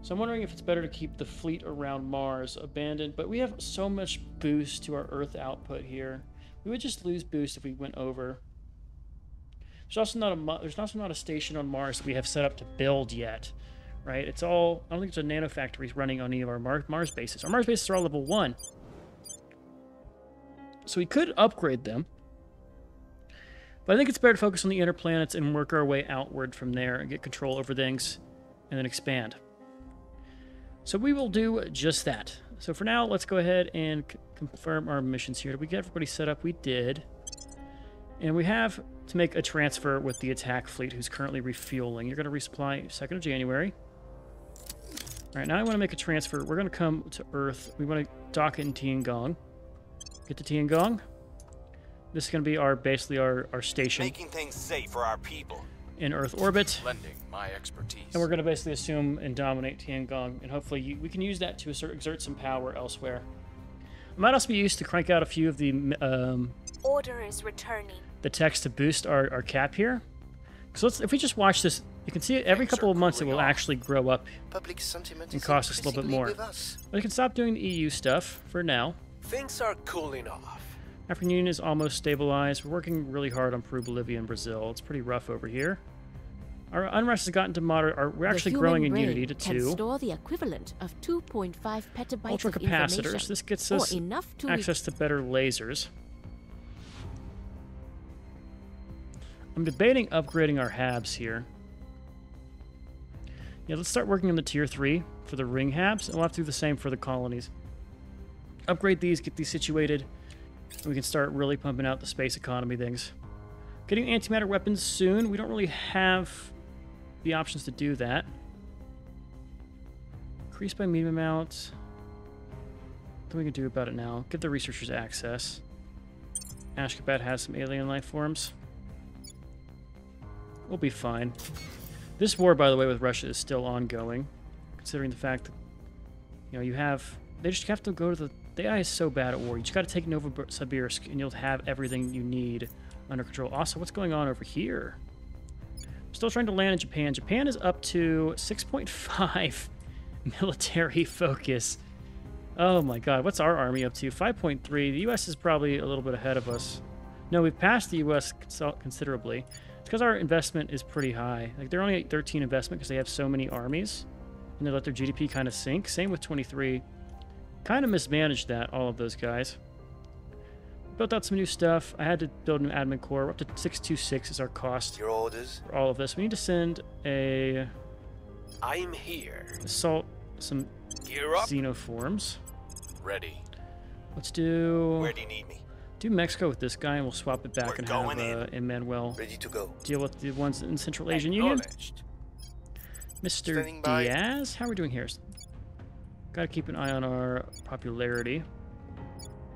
So I'm wondering if it's better to keep the fleet around Mars abandoned, but we have so much boost to our Earth output here. We would just lose boost if we went over. There's also not a station on Mars that we have set up to build yet, right? It's all, I don't think there's a nanofactories running on any of our Mars bases. Our Mars bases are all level 1. So we could upgrade them. But I think it's better to focus on the inner planets and work our way outward from there and get control over things and then expand. So we will do just that. So for now, let's go ahead and confirm our missions here. Did we get everybody set up? We did. And we have to make a transfer with the attack fleet who's currently refueling. You're going to resupply 2nd of January. All right, now I want to make a transfer. We're going to come to Earth. We want to dock in Tiangong. Get to Tiangong. This is going to be basically our station. Making things safe for our people. In Earth orbit. Lending my expertise. And we're going to basically assume and dominate Tiangong, and hopefully we can use that to exert some power elsewhere. I might also be used to crank out a few of the Order is returning. The text to boost our cap here. So if we just watch this, you can see it every couple of months it will actually grow up Public sentiment and is cost us a little bit more. with us. But we can stop doing the EU stuff for now. Things are cooling off. African Union is almost stabilized. We're working really hard on Peru, Bolivia, and Brazil. It's pretty rough over here. Our unrest has gotten to moderate. We're actually growing in Unity to 2. Can store the equivalent of 2.5 petabytes Ultra of capacitors. information, This gets us or enough to access to better lasers. I'm debating upgrading our HABs here. Yeah, let's start working on the tier 3 for the ring HABs, and we'll have to do the same for the colonies. Upgrade these, get these situated, and we can start really pumping out the space economy things. Getting antimatter weapons soon. We don't really have the options to do that. Increase by medium amount. Nothing we can do about it now. Give the researchers access. Ashgabat has some alien life forms. We'll be fine. This war, by the way, with Russia is still ongoing, considering the fact that, you know, they just have to go to the AI is so bad at war. You just got to take Novosibirsk, and you'll have everything you need under control. Also, what's going on over here? Still trying to land in Japan. Japan is up to 6.5 military focus. Oh my god, what's our army up to? 5.3. The U.S. is probably a little bit ahead of us. No, we've passed the U.S. considerably. It's because our investment is pretty high. Like, they're only at 13 investment because they have so many armies, and they let their GDP kind of sink. Same with 23. Kind of mismanaged that, all of those guys. Built out some new stuff. I had to build an admin core. We're up to 626 is our cost. Your orders? For all of this. We need to send a I'm here. assault some Gear up. xenoforms. Ready. Let's do Where do you need me? Mexico with this guy, and we'll swap it back We're and going have Emmanuel Ready to go. deal with the ones in Central Asian Union. Acknowledged. Mr. Standing by. Diaz, how are we doing here? Gotta keep an eye on our popularity.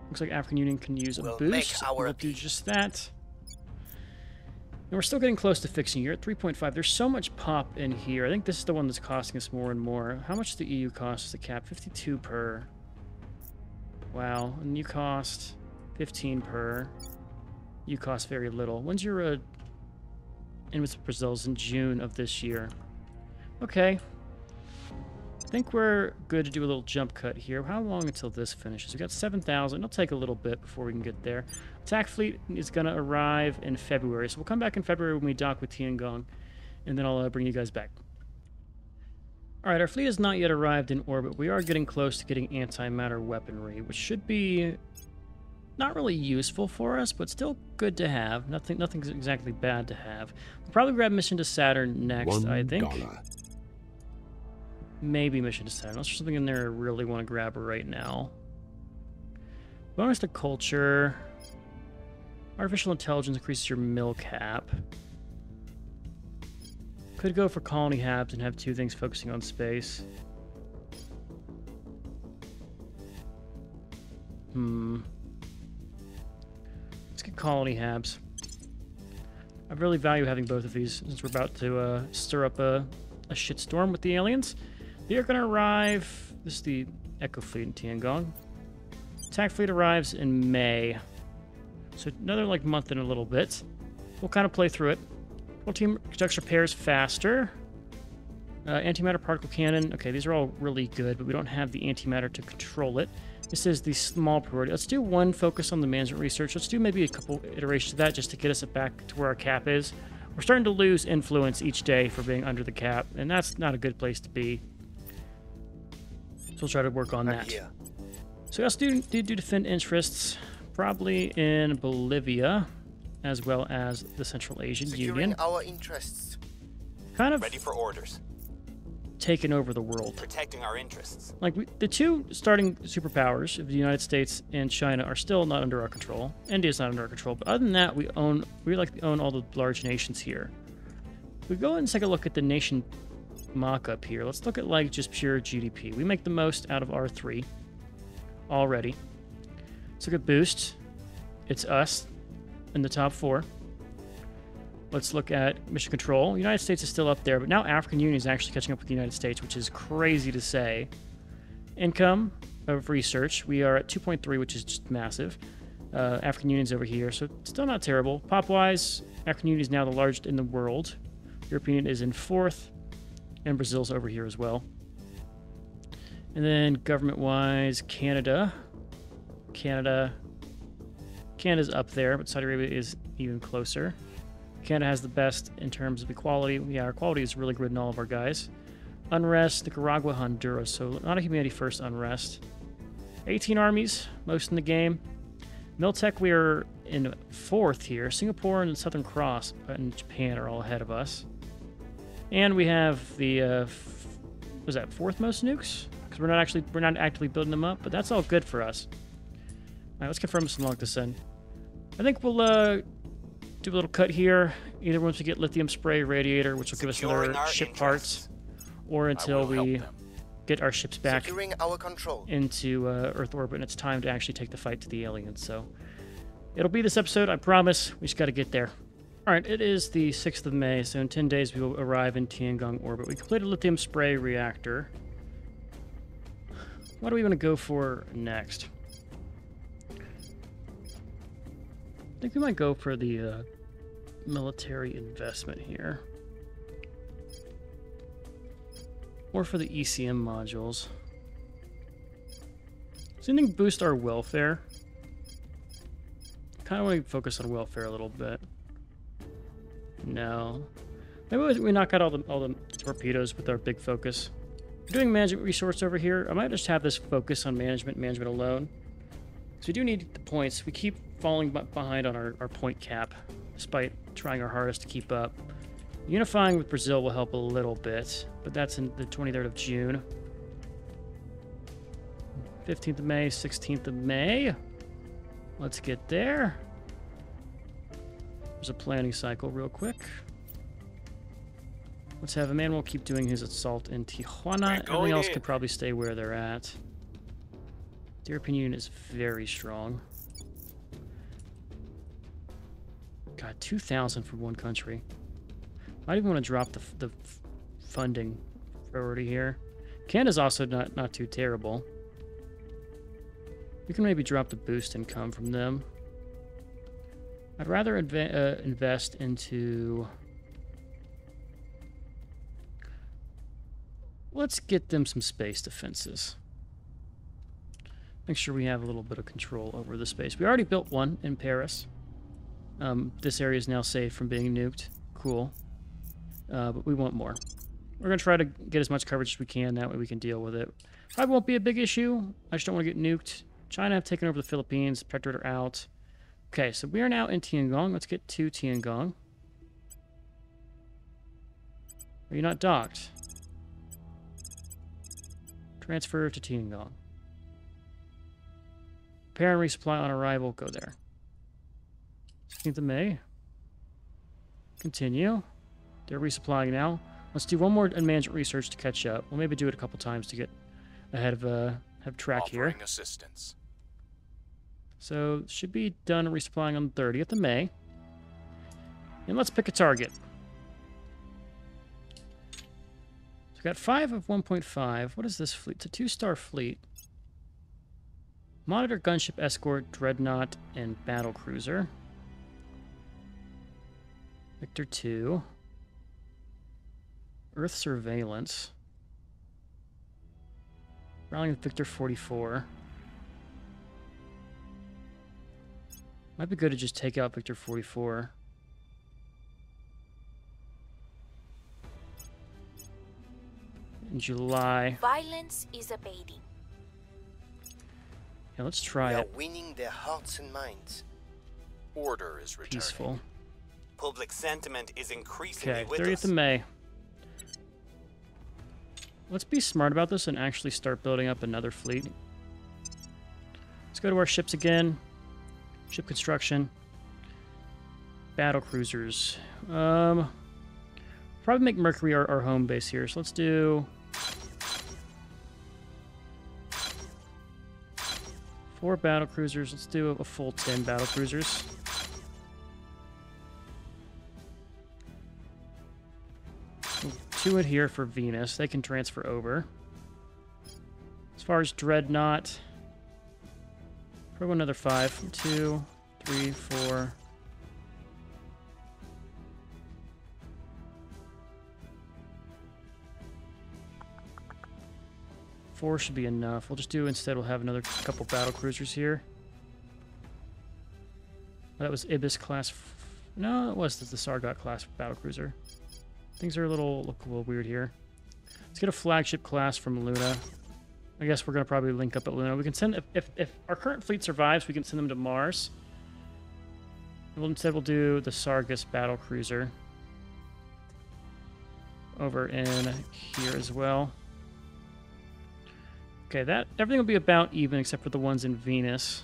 Looks like African Union can use a We'll boost. make our We'll do appeal. just that. And we're still getting close to fixing. You're at 3.5. There's so much pop in here. I think this is the one that's costing us more and more. How much does the EU cost as the cap? 52 per. Wow. And you cost 15 per. You cost very little. When's your in with Brazil's in June of this year? Okay. I think we're good to do a little jump cut here. How long until this finishes? We got 7,000. It'll take a little bit before we can get there. Attack fleet is going to arrive in February. So we'll come back in February when we dock with Tiangong. And then I'll bring you guys back. Alright, our fleet has not yet arrived in orbit. We are getting close to getting antimatter weaponry, which should be not really useful for us, but still good to have. Nothing's exactly bad to have. We'll probably grab Mission to Saturn next, I think. $1. Maybe Mission to Saturn. Unless there's something in there I really want to grab right now. Bonus to culture. Artificial intelligence increases your mill cap. Could go for colony habs and have two things focusing on space. Let's get colony habs. I really value having both of these since we're about to stir up a shitstorm with the aliens. They are going to arrive. This is the Echo Fleet in Tiangong. Attack Fleet arrives in May. So another like month and a little bit. We'll kind of play through it. Well, team conducts repairs faster. Antimatter particle cannon. Okay, these are all really good, but we don't have the antimatter to control it. This is the small priority. Let's do one focus on the management research. Let's do maybe a couple iterations of that just to get us back to where our cap is. We're starting to lose influence each day for being under the cap, and that's not a good place to be. So we'll try to work on that. Here. So we also do defend interests, probably in Bolivia, as well as the Central Asian Securing Union. our interests. Kind of Ready for orders. taken over the world. Protecting our interests. Like, the two starting superpowers of the United States and China are still not under our control. India's not under our control, but other than that, we own all the large nations here. We go and take a look at the nation mock-up here. Let's look at, like, just pure GDP. We make the most out of R3 already. Let's look at boost. It's us in the top 4. Let's look at mission control. The United States is still up there, but now African Union is actually catching up with the United States, which is crazy to say. Income of research, we are at 2.3, which is just massive. African Union's over here, so still not terrible. Pop-wise, African Union is now the largest in the world. European Union is in 4th, and Brazil's over here as well. And then government-wise, Canada's up there, but Saudi Arabia is even closer. Canada has the best in terms of equality. Yeah, our quality is really good in all of our guys. Unrest, Nicaragua, Honduras. So not a humanity first unrest. 18 armies, most in the game. Miltech, we are in 4th here. Singapore and Southern Cross and Japan are all ahead of us. And we have the, was that 4th most nukes? Because we're not actively building them up, but that's all good for us. All right, let's confirm this and log this in. I think we'll do a little cut here, either once we get lithium spray radiator, which will give us another ship parts, or until we get our ships back Securing our control. into Earth orbit, and it's time to actually take the fight to the aliens. So it'll be this episode, I promise. We just got to get there. All right, it is the 6th of May, so in 10 days we will arrive in Tiangong orbit. We completed a lithium spray reactor. What do we want to go for next? I think we might go for the military investment here. Or for the ECM modules. Does anything boost our welfare? Kind of want to focus on welfare a little bit. No. Maybe we knock out all the torpedoes with our big focus. We're doing management resource over here. I might just have this focus on management alone. So we do need the points. We keep falling behind on our point cap, despite trying our hardest to keep up. Unifying with Brazil will help a little bit, but that's in the 23rd of June. 15th of May, 16th of May. Let's get there. There's a planning cycle real quick. Let's have Emmanuel keep doing his assault in Tijuana. Everything else could probably stay where they're at. The European Union is very strong. God, 2,000 from one country. Might even want to drop the funding priority here. Canada's also not too terrible. We can maybe drop the boost income from them. I'd rather invest into... Let's get them some space defenses. Make sure we have a little bit of control over the space. We already built one in Paris. This area is now safe from being nuked. Cool. But we want more. We're going to try to get as much coverage as we can. That way we can deal with it. Probably won't be a big issue. I just don't want to get nuked. China have taken over the Philippines. Protectorate are out. Okay, so we are now in Tiangong. Let's get to Tiangong. Are you not docked? Transfer to Tiangong. Repair and resupply on arrival. Go there. 16th of May. Continue. They're resupplying now. Let's do one more management research to catch up. We'll maybe do it a couple times to get ahead of have track here. Assistance. So should be done resupplying on the 30th of May. And let's pick a target. So we got 5 of 1.5. What is this fleet? It's a 2-star fleet. Monitor, gunship, escort, dreadnought, and battle cruiser. Victor 2. Earth surveillance. Rallying with Victor 44. Might be good to just take out Victor 44. In July. Violence is abating. Yeah, let's try We are it. winning their hearts and minds. Order is returning. Peaceful. Public sentiment is increasingly Okay, with 30th us. of May. Let's be smart about this and actually start building up another fleet. Let's go to our ships again. Ship construction. Battle cruisers. Probably make Mercury our home base here. So let's do 4 battle cruisers. Let's do a full 10 battle cruisers. Two in here for Venus. They can transfer over. As far as Dreadnought, probably another 5. 2, 3, 4. Four should be enough. We'll just do instead. We'll have another couple battle cruisers here. That was Ibis class. No, it was the Sargot class battle cruiser. Things are look a little weird here. Let's get a flagship class from Luna. I guess we're gonna probably link up at Luna. We can send if our current fleet survives, we can send them to Mars. Instead, we'll do the Sargus battle cruiser over in here as well. Okay, everything will be about even except for the ones in Venus.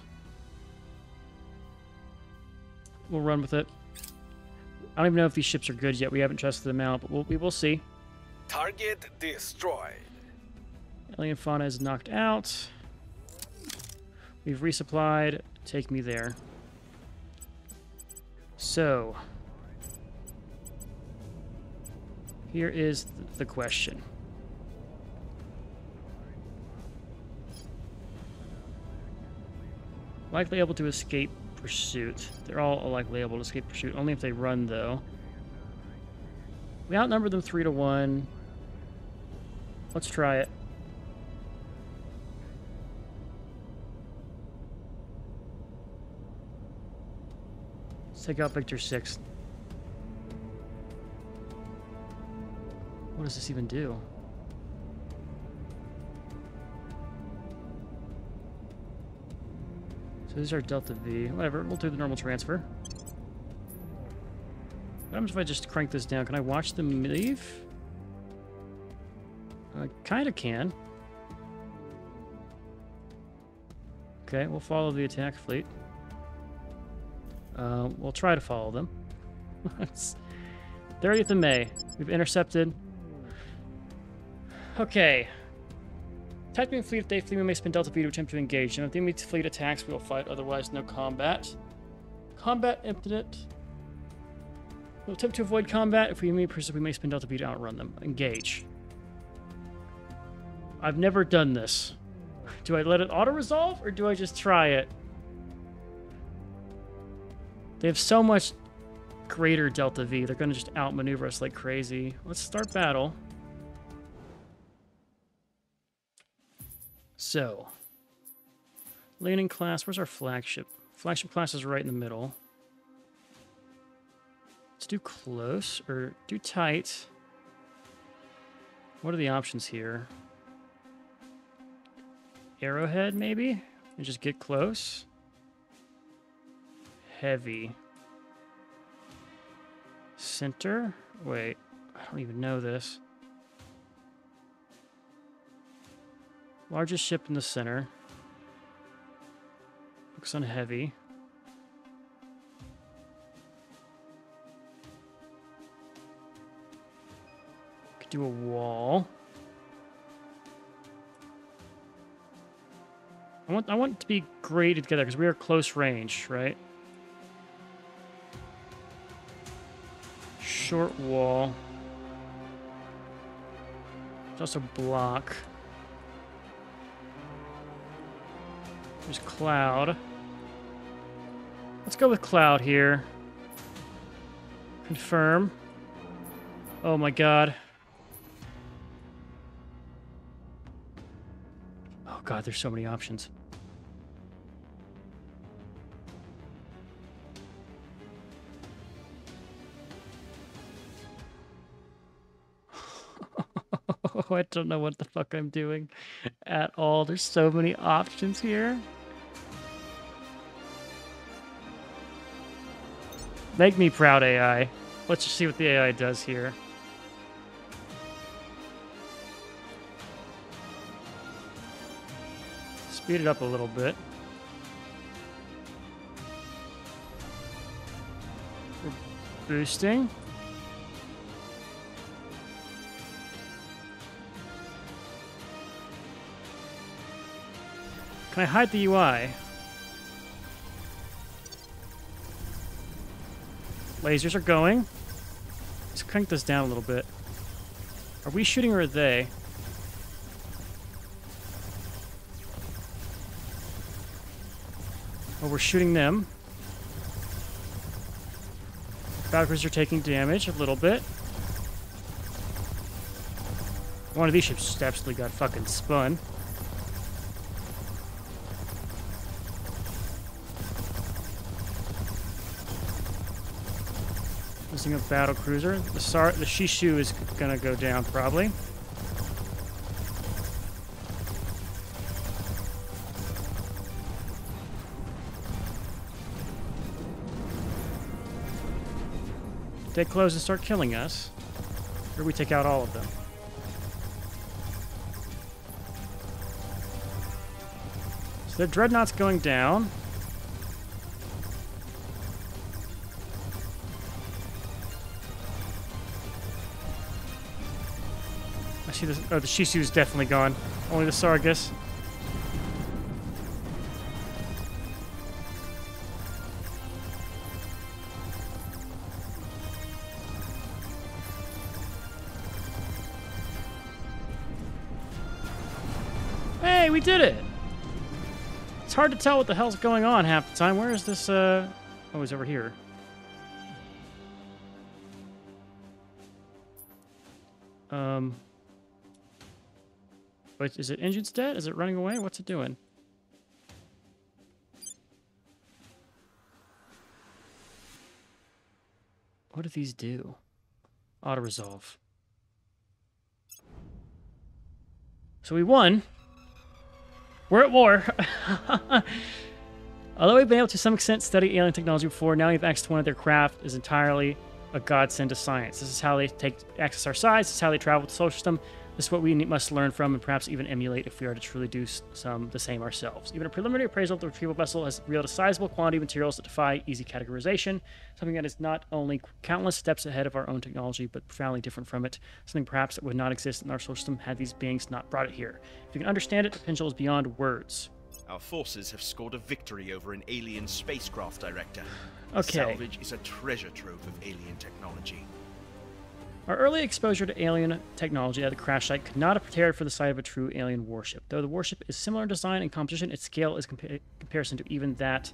We'll run with it. I don't even know if these ships are good yet. We haven't tested them out, but we will see. Target destroyed. Alien fauna is knocked out. We've resupplied. Take me there. So, here is the question. Likely able to escape pursuit. They're all likely able to escape pursuit, only if they run, though. We outnumber them 3 to 1. Let's try it. Let's take out Victor 6. What does this even do? So these are Delta V. Whatever, we'll do the normal transfer. What happens if I just crank this down? Can I watch them leave? I kind of can. Okay, we'll follow the attack fleet. We'll try to follow them. It's 30th of May. We've intercepted. Okay. Attack the enemy fleet. If they flee, we may spend Delta V to attempt to engage. And if the enemy fleet attacks, we will fight. Otherwise, no combat. Combat imminent. We'll attempt to avoid combat. If we enemy pursuit, we may spend Delta V to outrun them. Engage. I've never done this. Do I let it auto-resolve, or do I just try it? They have so much greater Delta V. They're going to just outmaneuver us like crazy. Let's start battle. So, landing class. Where's our flagship? Flagship class is right in the middle. Let's do close or do tight. What are the options here? Arrowhead, maybe? And just get close. Heavy. Center? Wait, I don't even know this. Largest ship in the center. Focus on heavy. Could do a wall. I want it to be graded together because we are close range, right? Short wall. There's also block. There's cloud. Let's go with cloud here. Confirm. Oh my god. Oh god, there's so many options. I don't know what the fuck I'm doing at all. There's so many options here. Make me proud, AI. Let's just see what the AI does here. Speed it up a little bit. We're boosting. Can I hide the UI? Lasers are going. Let's crank this down a little bit. Are we shooting or are they? Oh, we're shooting them. Valkyries are taking damage a little bit. One of these ships just absolutely got fucking spun. Using a battle cruiser. The Shishu is gonna go down probably. They close and start killing us, or we take out all of them. So the dreadnought's going down. I see this. Oh, the Shisu is definitely gone. Only the Sargus. Hey, we did it! It's hard to tell what the hell's going on half the time. Where is this, Oh, he's over here. Wait, is it engine's dead? Is it running away? What's it doing? What do these do? Auto-resolve. So we won. We're at war. Although we've been able to some extent study alien technology before, now we have access to one of their craft is entirely a godsend to science. This is how they access our size. This is how they travel with the solar system. This is what we must learn from and perhaps even emulate if we are to truly do the same ourselves. Even a preliminary appraisal of the retrieval vessel has revealed a sizable quantity of materials that defy easy categorization, something that is not only countless steps ahead of our own technology, but profoundly different from it, something perhaps that would not exist in our solar system had these beings not brought it here. If you can understand it, the potential is beyond words. Our forces have scored a victory over an alien spacecraft, Director. Okay. Salvage is a treasure trove of alien technology. Our early exposure to alien technology at the crash site could not have prepared for the sight of a true alien warship. Though the warship is similar in design and composition, its scale is comparison to even that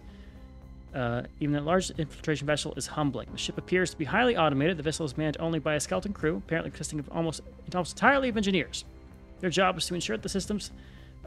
large infiltration vessel is humbling. The ship appears to be highly automated. The vessel is manned only by a skeleton crew, apparently consisting of almost entirely of engineers. Their job is to ensure that the systems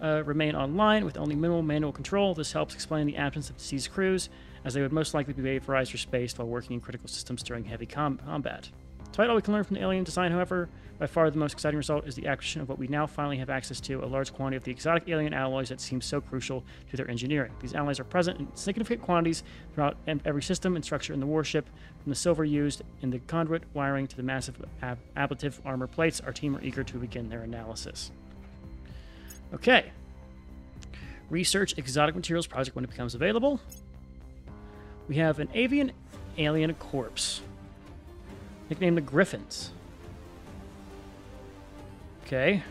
remain online with only minimal manual control. This helps explain the absence of deceased crews, as they would most likely be vaporized or spaced while working in critical systems during heavy combat. Despite all we can learn from the alien design, however, by far the most exciting result is the acquisition of what we now finally have access to, a large quantity of the exotic alien alloys that seem so crucial to their engineering. These alloys are present in significant quantities throughout every system and structure in the warship, from the silver used in the conduit wiring to the massive ablative armor plates. Our team are eager to begin their analysis. Okay. Research exotic materials project when it becomes available. We have an avian alien corpse, nicknamed the Griffins. Okay.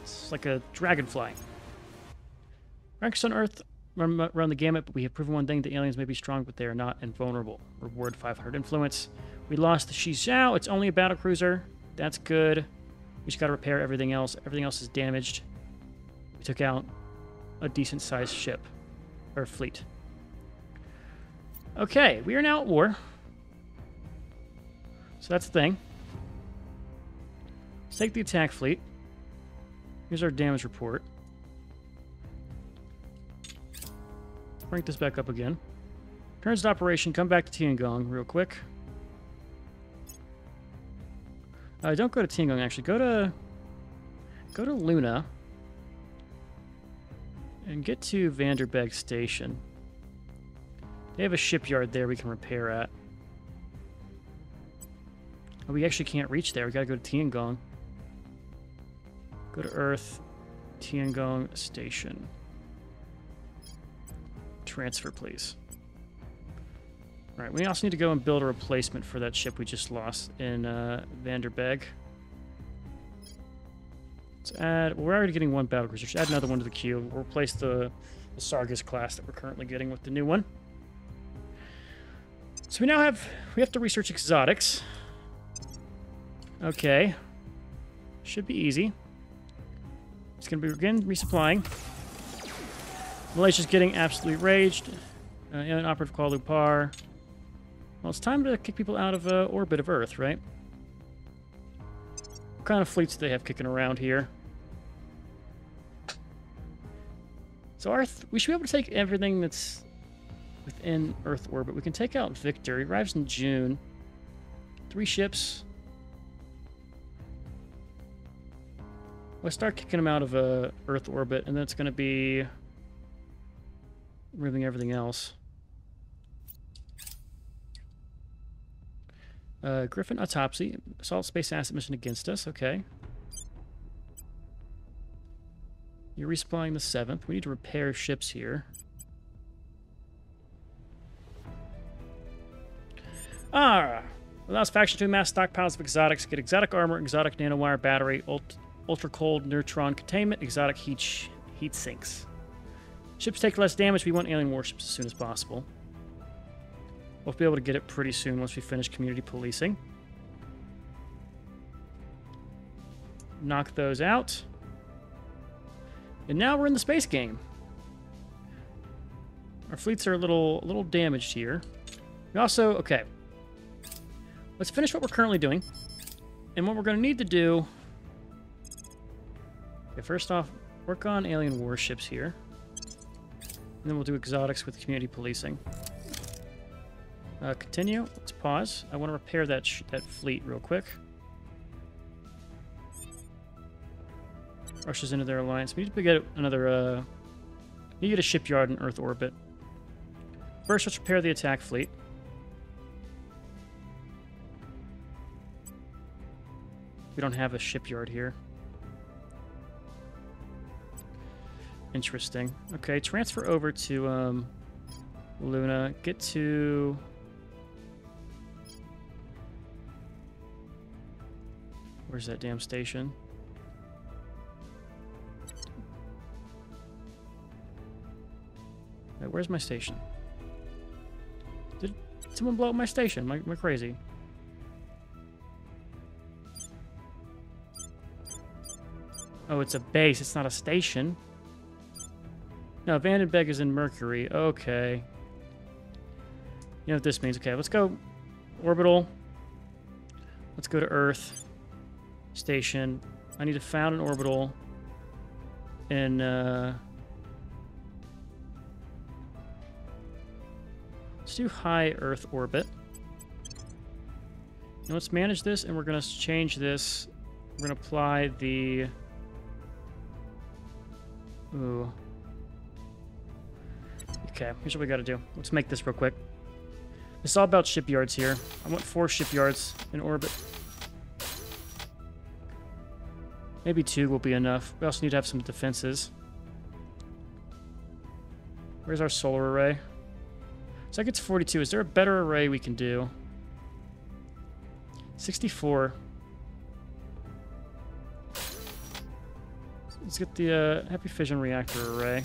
It's like a dragonfly. Ranks on Earth run the gamut, but we have proven one thing: the aliens may be strong, but they are not invulnerable. Reward 500 influence. We lost the Shizhao. It's only a battle cruiser. That's good. We just gotta repair everything else. Everything else is damaged. We took out a decent-sized ship. Or fleet. Okay, we are now at war. So that's the thing. Let's take the attack fleet. Here's our damage report. Crank this back up again. Turns to operation. Come back to Tiangong real quick. Don't go to Tiangong, actually. Go to Luna. And get to Vanderberg Station. They have a shipyard there we can repair at. Oh, we actually can't reach there. We gotta go to Tiangong. Go to Earth. Tiangong Station. Transfer, please. Alright, we also need to go and build a replacement for that ship we just lost in Vanderberg. Let's add... Well, we're already getting one battlecruiser. Just add another one to the queue. We'll replace the Sargas class that we're currently getting with the new one. So we now have... We have to research exotics. Okay. Should be easy. It's going to be, again, resupplying. Malaysia's getting absolutely raged. Alien operative called Lupar. Well, it's time to kick people out of orbit of Earth, right? What kind of fleets do they have kicking around here? So we should be able to take everything that's within Earth orbit. We can take out Victor. He arrives in June. 3 ships. Let's start kicking them out of Earth orbit, and then it's going to be removing everything else. Griffin autopsy. Assault space asset mission against us. Okay. You're resupplying the 7th. We need to repair ships here. Allows faction to amass stockpiles of exotics. Get exotic armor, exotic nanowire battery, ultra cold neutron containment, exotic heat sinks. Ships take less damage. We want alien warships as soon as possible. We'll be able to get it pretty soon once we finish community policing. Knock those out. And now we're in the space game. Our fleets are a little damaged here. We also, okay. Let's finish what we're currently doing. And what we're going to need to do... Okay, first off, work on alien warships here. And then we'll do exotics with community policing. Continue. Let's pause. I want to repair that fleet real quick. Rushes into their alliance. We need to get another... we need to get a shipyard in Earth orbit. First, let's repair the attack fleet. We don't have a shipyard here. Interesting. Okay, transfer over to Luna. Get to... Where's that damn station? Wait, where's my station? Did someone blow up my station? Am I crazy? Oh, it's a base. It's not a station. No, Vandenberg is in Mercury. Okay. You know what this means. Okay, let's go orbital. Let's go to Earth. Station. I need to found an orbital in let's do high Earth orbit. Now let's manage this, and we're going to change this. We're going to apply the... Ooh. Okay, here's what we got to do. Let's make this real quick. It's all about shipyards here. I want 4 shipyards in orbit. Maybe 2 will be enough. We also need to have some defenses. Where's our solar array? It's like it's 42. Is there a better array we can do? 64. Let's get the Happy Fission Reactor array.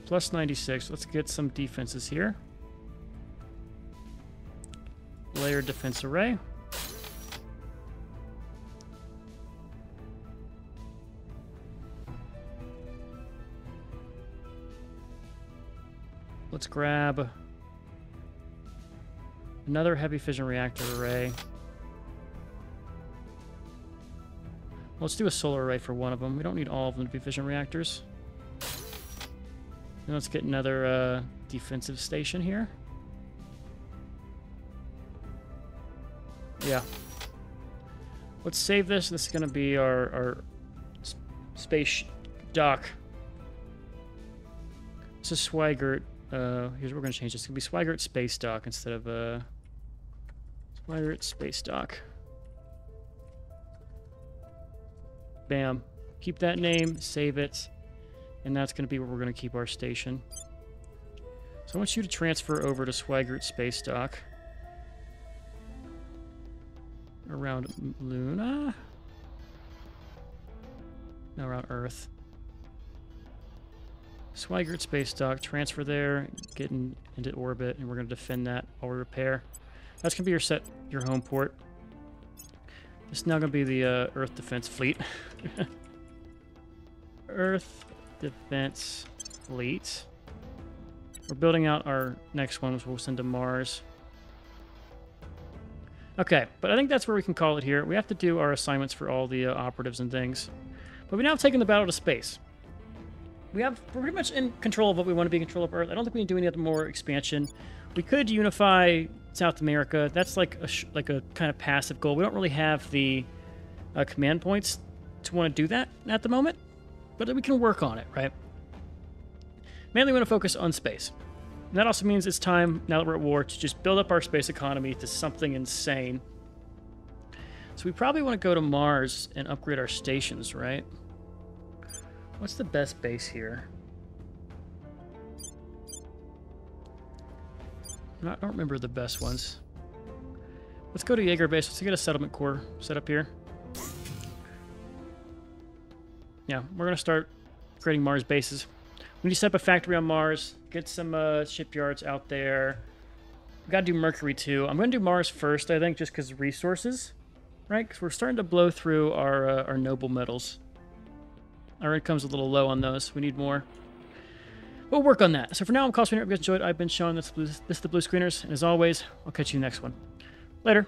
Plus 96. Let's get some defenses here. Layered defense array. Let's grab another heavy fission reactor array. Let's do a solar array for one of them. We don't need all of them to be fission reactors. And let's get another defensive station here. Yeah. Let's save this. This is going to be our space dock. This is Swigert. Here's what we're going to change. It's going to be Swigert Space Dock instead of Swigert Space Dock. Bam. Keep that name, save it, and that's going to be where we're going to keep our station. So I want you to transfer over to Swigert Space Dock. Around Luna? No, around Earth. Swigert Space Dock, transfer there, get into orbit, and we're going to defend that while we repair. That's going to be your home port. It's now going to be the Earth Defense Fleet. Earth Defense Fleet. We're building out our next one, which we'll send to Mars. Okay, but I think that's where we can call it here. We have to do our assignments for all the operatives and things. But we've now taken the battle to space. We're pretty much in control of what we want to be in control of Earth. I don't think we can do any other more expansion. We could unify South America. That's like a kind of passive goal. We don't really have the command points to want to do that at the moment, but we can work on it, right? Mainly we want to focus on space. And that also means it's time, now that we're at war, to just build up our space economy to something insane. So we probably want to go to Mars and upgrade our stations, right? What's the best base here? I don't remember the best ones. Let's go to Jaeger base. Let's get a settlement core set up here. Yeah, we're going to start creating Mars bases. We need to set up a factory on Mars, get some shipyards out there. We've got to do Mercury too. I'm going to do Mars first, I think, just because of resources, right? Because we're starting to blow through our noble metals. Our income's a little low on those. We need more. We'll work on that. So for now, I'm Cosmo. If you guys enjoyed, I've been Sean. This is the Blue Screeners. And as always, I'll catch you next one. Later.